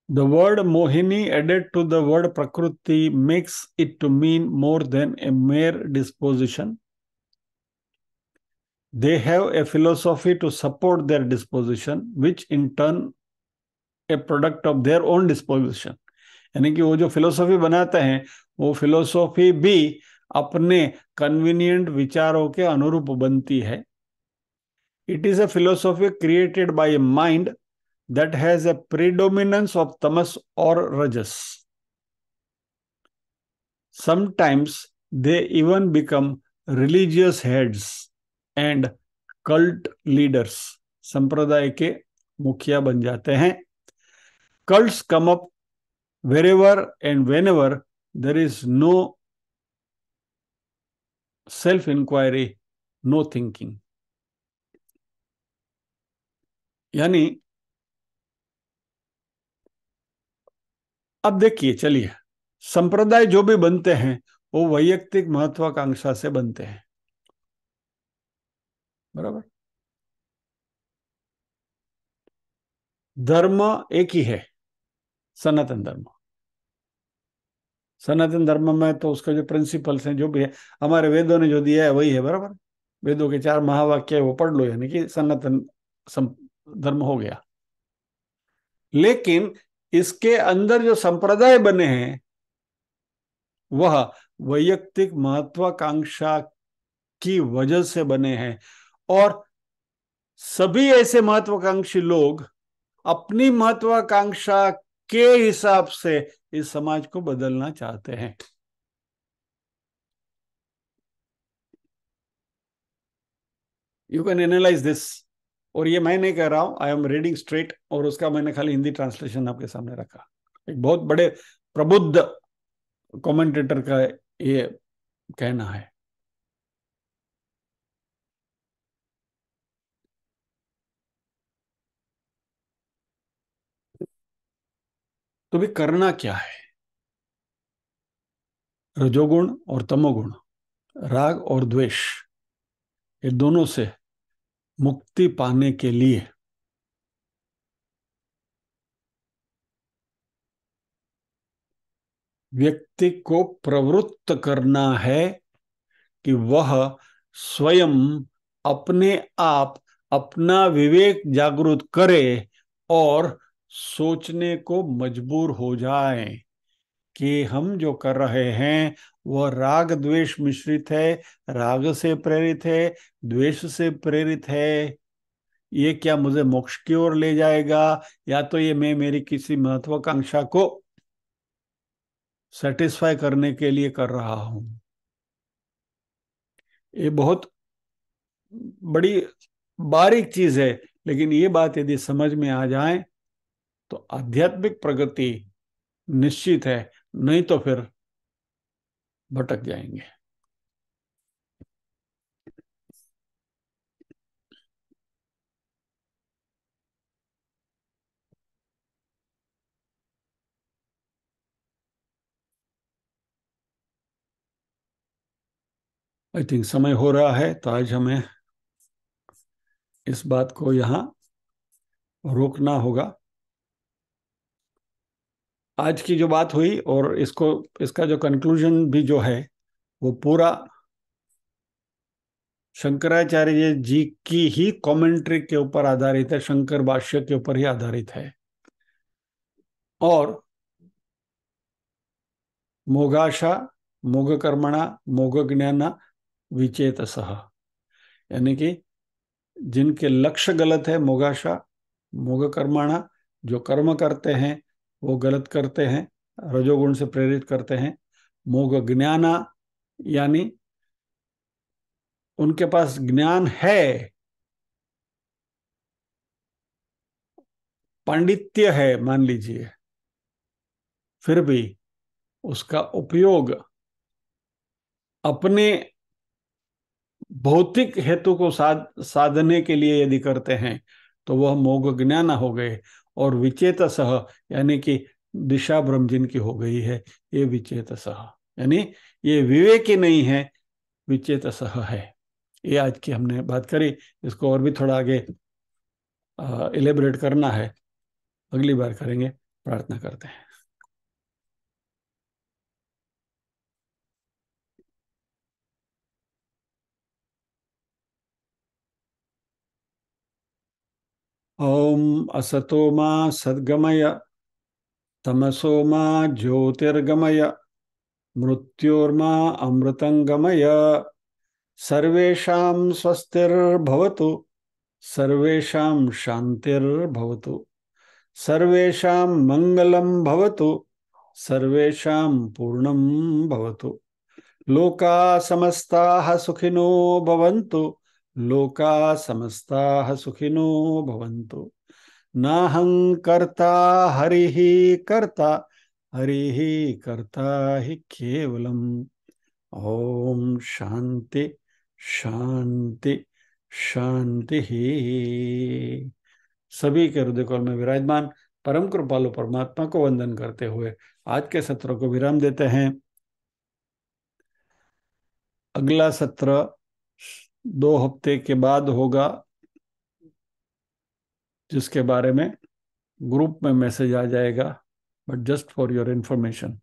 The word Mohini added to the word Prakriti makes it to mean more than a mere disposition. They have a philosophy to support their disposition, which in turn a product of their own disposition. यानी कि वो जो philosophy बनाते हैं वो philosophy भी अपने convenient विचारों के अनुरूप बनती है। It is a philosophy created by a mind that has a predominance of tamas or rajas. Sometimes they even become religious heads and cult leaders. संप्रदाय के मुखिया बन जाते हैं। Cults come up wherever and whenever there is no self-inquiry, no thinking. यानी अब देखिए, चलिए, संप्रदाय जो भी बनते हैं वो वैयक्तिक महत्वाकांक्षा से बनते हैं, बराबर। धर्म एक ही है, सनातन धर्म। सनातन धर्म में तो उसका जो प्रिंसिपल्स हैं, जो भी है, हमारे वेदों ने जो दिया है वही है, बराबर। वेदों के 4 महावाक्य वो पढ़ लो, यानी कि सनातन धर्म हो गया। लेकिन इसके अंदर जो संप्रदाय बने हैं वह वैयक्तिक महत्वाकांक्षा की वजह से बने हैं, और सभी ऐसे महत्वाकांक्षी लोग अपनी महत्वाकांक्षा के हिसाब से इस समाज को बदलना चाहते हैं। You can analyse this. और ये मैं नहीं कह रहा हूं, आई एम रीडिंग स्ट्रेट, और उसका मैंने खाली हिंदी ट्रांसलेशन आपके सामने रखा। एक बहुत बड़े प्रबुद्ध कमेंटेटर का ये कहना है। तो भी करना क्या है? रजोगुण और तमोगुण, राग और द्वेष, ये दोनों से मुक्ति पाने के लिए व्यक्ति को प्रवृत्त करना है कि वह स्वयं अपने आप अपना विवेक जागृत करे और सोचने को मजबूर हो जाए कि हम जो कर रहे हैं वह राग द्वेष मिश्रित है, राग से प्रेरित है, द्वेष से प्रेरित है। ये क्या मुझे मोक्ष की ओर ले जाएगा, या तो ये मैं मेरी किसी महत्वाकांक्षा को सेटिस्फाई करने के लिए कर रहा हूं। ये बहुत बड़ी बारीक चीज है, लेकिन ये बात यदि समझ में आ जाए तो आध्यात्मिक प्रगति निश्चित है, नहीं तो फिर भटक जाएंगे। आई थिंक समय हो रहा है, तो आज हमें इस बात को यहाँ रोकना होगा। आज की जो बात हुई और इसको, इसका जो कंक्लूजन भी जो है, वो पूरा शंकराचार्य जी की ही कमेंट्री के ऊपर आधारित है, शंकर भाष्य के ऊपर ही आधारित है। और मोगाशा मोग कर्मणा मोग ज्ञाना विचेतसः, यानी कि जिनके लक्ष्य गलत है, मोगाशा मोग कर्मणा, जो कर्म करते हैं वो गलत करते हैं, रजोगुण से प्रेरित करते हैं। मोग ज्ञाना, यानी उनके पास ज्ञान है, पांडित्य है मान लीजिए, फिर भी उसका उपयोग अपने भौतिक हेतु को साधने के लिए यदि करते हैं तो वह मोग ज्ञान हो गए। और विचेतसः, यानी कि दिशा भ्रम जिनकी हो गई है, ये विचेतसः, यानी ये विवेक ही नहीं है, विचेतसः है। ये आज की हमने बात करी। इसको और भी थोड़ा आगे इलेबरेट करना है, अगली बार करेंगे। प्रार्थना करते हैं। ओम असतो मा सद्गमय, तमसो मा ज्योतिर्गमय, मृत्योर्मा अमृतंगमय। सर्वेषां स्वस्तिर्भवतु, सर्वेषां शान्तिर्भवतु, सर्वेषां मङ्गलं भवतु, सर्वेषां पूर्णं भवतु। लोका समस्ताः सुखिनो भवन्तु, लोका समस्ताः सुखिनो भवन्तु। नाहं कर्ता हरिः कर्ता, हरिः कर्ता हि केवलम्। ओम शांति शांति शांति ही। सभी के हृदय कमल में विराजमान परम कृपालु परमात्मा को वंदन करते हुए आज के सत्र को विराम देते हैं। अगला सत्र 2 हफ्ते के बाद होगा, जिसके बारे में ग्रुप में मैसेज आ जाएगा, but just for your information.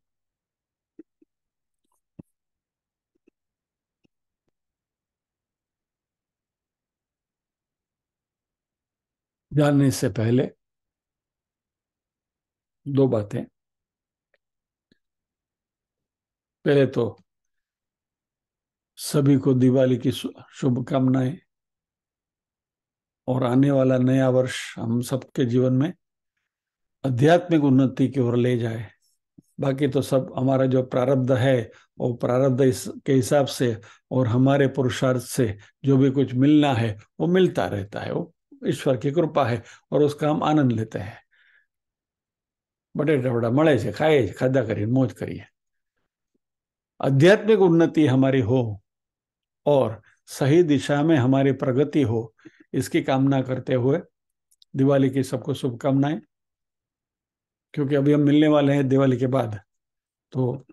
जानने से पहले 2 बातें। पहले तो सभी को दिवाली की शुभकामनाएं, और आने वाला नया वर्ष हम सबके जीवन में आध्यात्मिक उन्नति की ओर ले जाए, बाकी तो सब हमारा जो प्रारब्ध है वो प्रारब्ध के हिसाब से और हमारे पुरुषार्थ से जो भी कुछ मिलना है वो मिलता रहता है, वो ईश्वर की कृपा है और उसका हम आनंद लेते हैं। बटेटा बड़ा મળે છે, ખાઈએ છે, ખાધા કરીને મોજ કરીએ। आध्यात्मिक उन्नति हमारी हो और सही दिशा में हमारी प्रगति हो, इसकी कामना करते हुए दिवाली की सबको शुभकामनाएं। क्योंकि अभी हम मिलने वाले हैं दिवाली के बाद, तो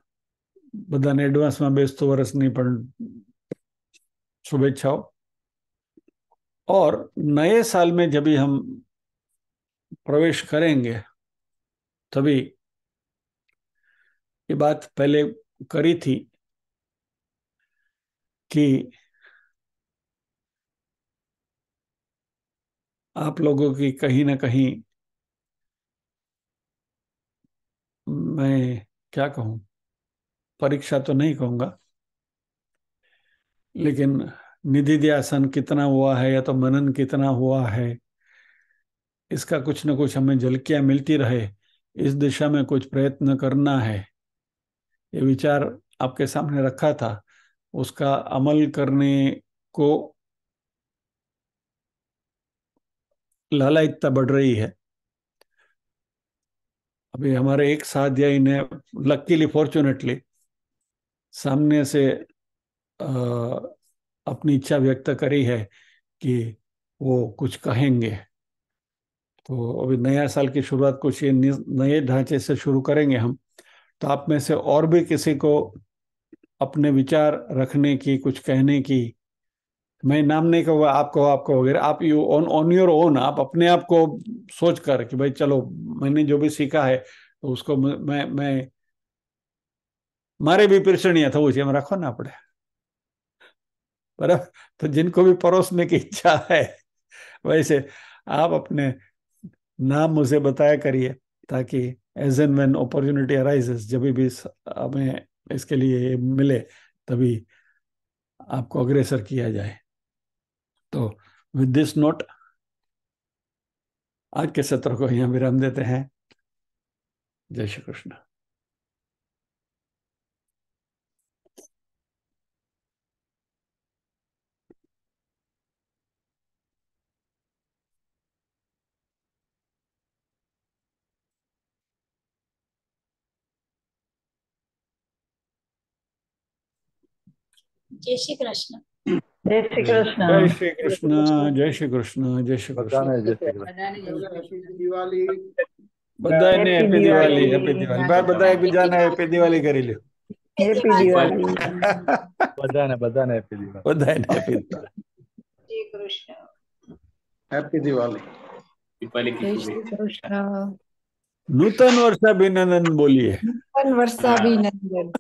बधाने एडवांसમાં બેસતું વર્ષની પણ शुभेच्छाओं। और नए साल में जब भी हम प्रवेश करेंगे तभी ये बात पहले करी थी कि आप लोगों की कहीं ना कहीं, मैं क्या कहूं, परीक्षा तो नहीं कहूंगा, लेकिन निधि ध्यासन कितना हुआ है या तो मनन कितना हुआ है, इसका कुछ न कुछ हमें झलकियां मिलती रहे, इस दिशा में कुछ प्रयत्न करना है, ये विचार आपके सामने रखा था। उसका अमल करने को लालायिकता बढ़ रही है। अभी हमारे एक स्वाध्यायी ने लकीली फॉर्चुनेटली सामने से अपनी इच्छा व्यक्त करी है कि वो कुछ कहेंगे। तो अभी नया साल की शुरुआत कुछ ये नए ढांचे से शुरू करेंगे हम। तो आप में से और भी किसी को अपने विचार रखने की, कुछ कहने की, मैं नाम नहीं कहूँगा, आपको वगैरह, आप you on on your own, आप अपने आप को सोच कर कि भाई चलो मैंने जो भी सीखा है तो उसको मैं मारे भी पीरसणिया थવું છે એમ રાખો ને આપણે, बराबर। तो जिनको भी परोसने की इच्छा है वैसे आप अपने नाम मुझे बताया करिए, ताकि as and when opportunity arises, जब भी हमें इसके लिए मिले तभी आपको अग्रसर किया जाए। तो विद दिस नोट आज के सत्र को यहाँ विराम देते हैं। जय श्री कृष्ण। जय श्री कृष्ण। जय श्री कृष्ण। जय श्री कृष्ण। जय श्री कृष्ण। जय श्री कृष्ण। जय श्री कृष्ण। दिवाली बधाने happy Diwali, happy Diwali. Bye बधाई भी जाना, हैप्पी दिवाली करी लो। हैप्पी दिवाली। बधाने हैप्पी दिवाली। बधाने हैप्पी दिवाली। जय कृष्ण। हैप्पी दिवाली। दीपावली की शुभेच्छा। नूतन वर्षाभिनंदन बोलिए। नूतन वर्षाभिनंदन।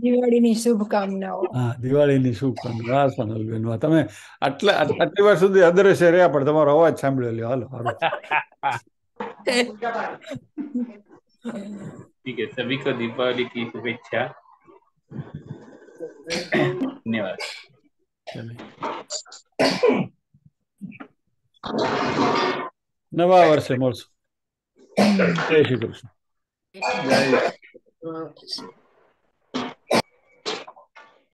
દિવાળીની શુભકામનાઓ। હા, દિવાળીની શુભકામનાઓ। વાહ સોનલબેન, વાહ, તમે આટલી વાર સુધી અદ્રશ્ય રહ્યા પણ તમારો અવાજ સાંભળ્યો લ્યો। હાલો હાલો। ठीक है, सभी को दीपावली की शुभेच्छा। धन्यवाद। नवा वर्षे મળશું। જય શ્રી કૃષ્ણ। जय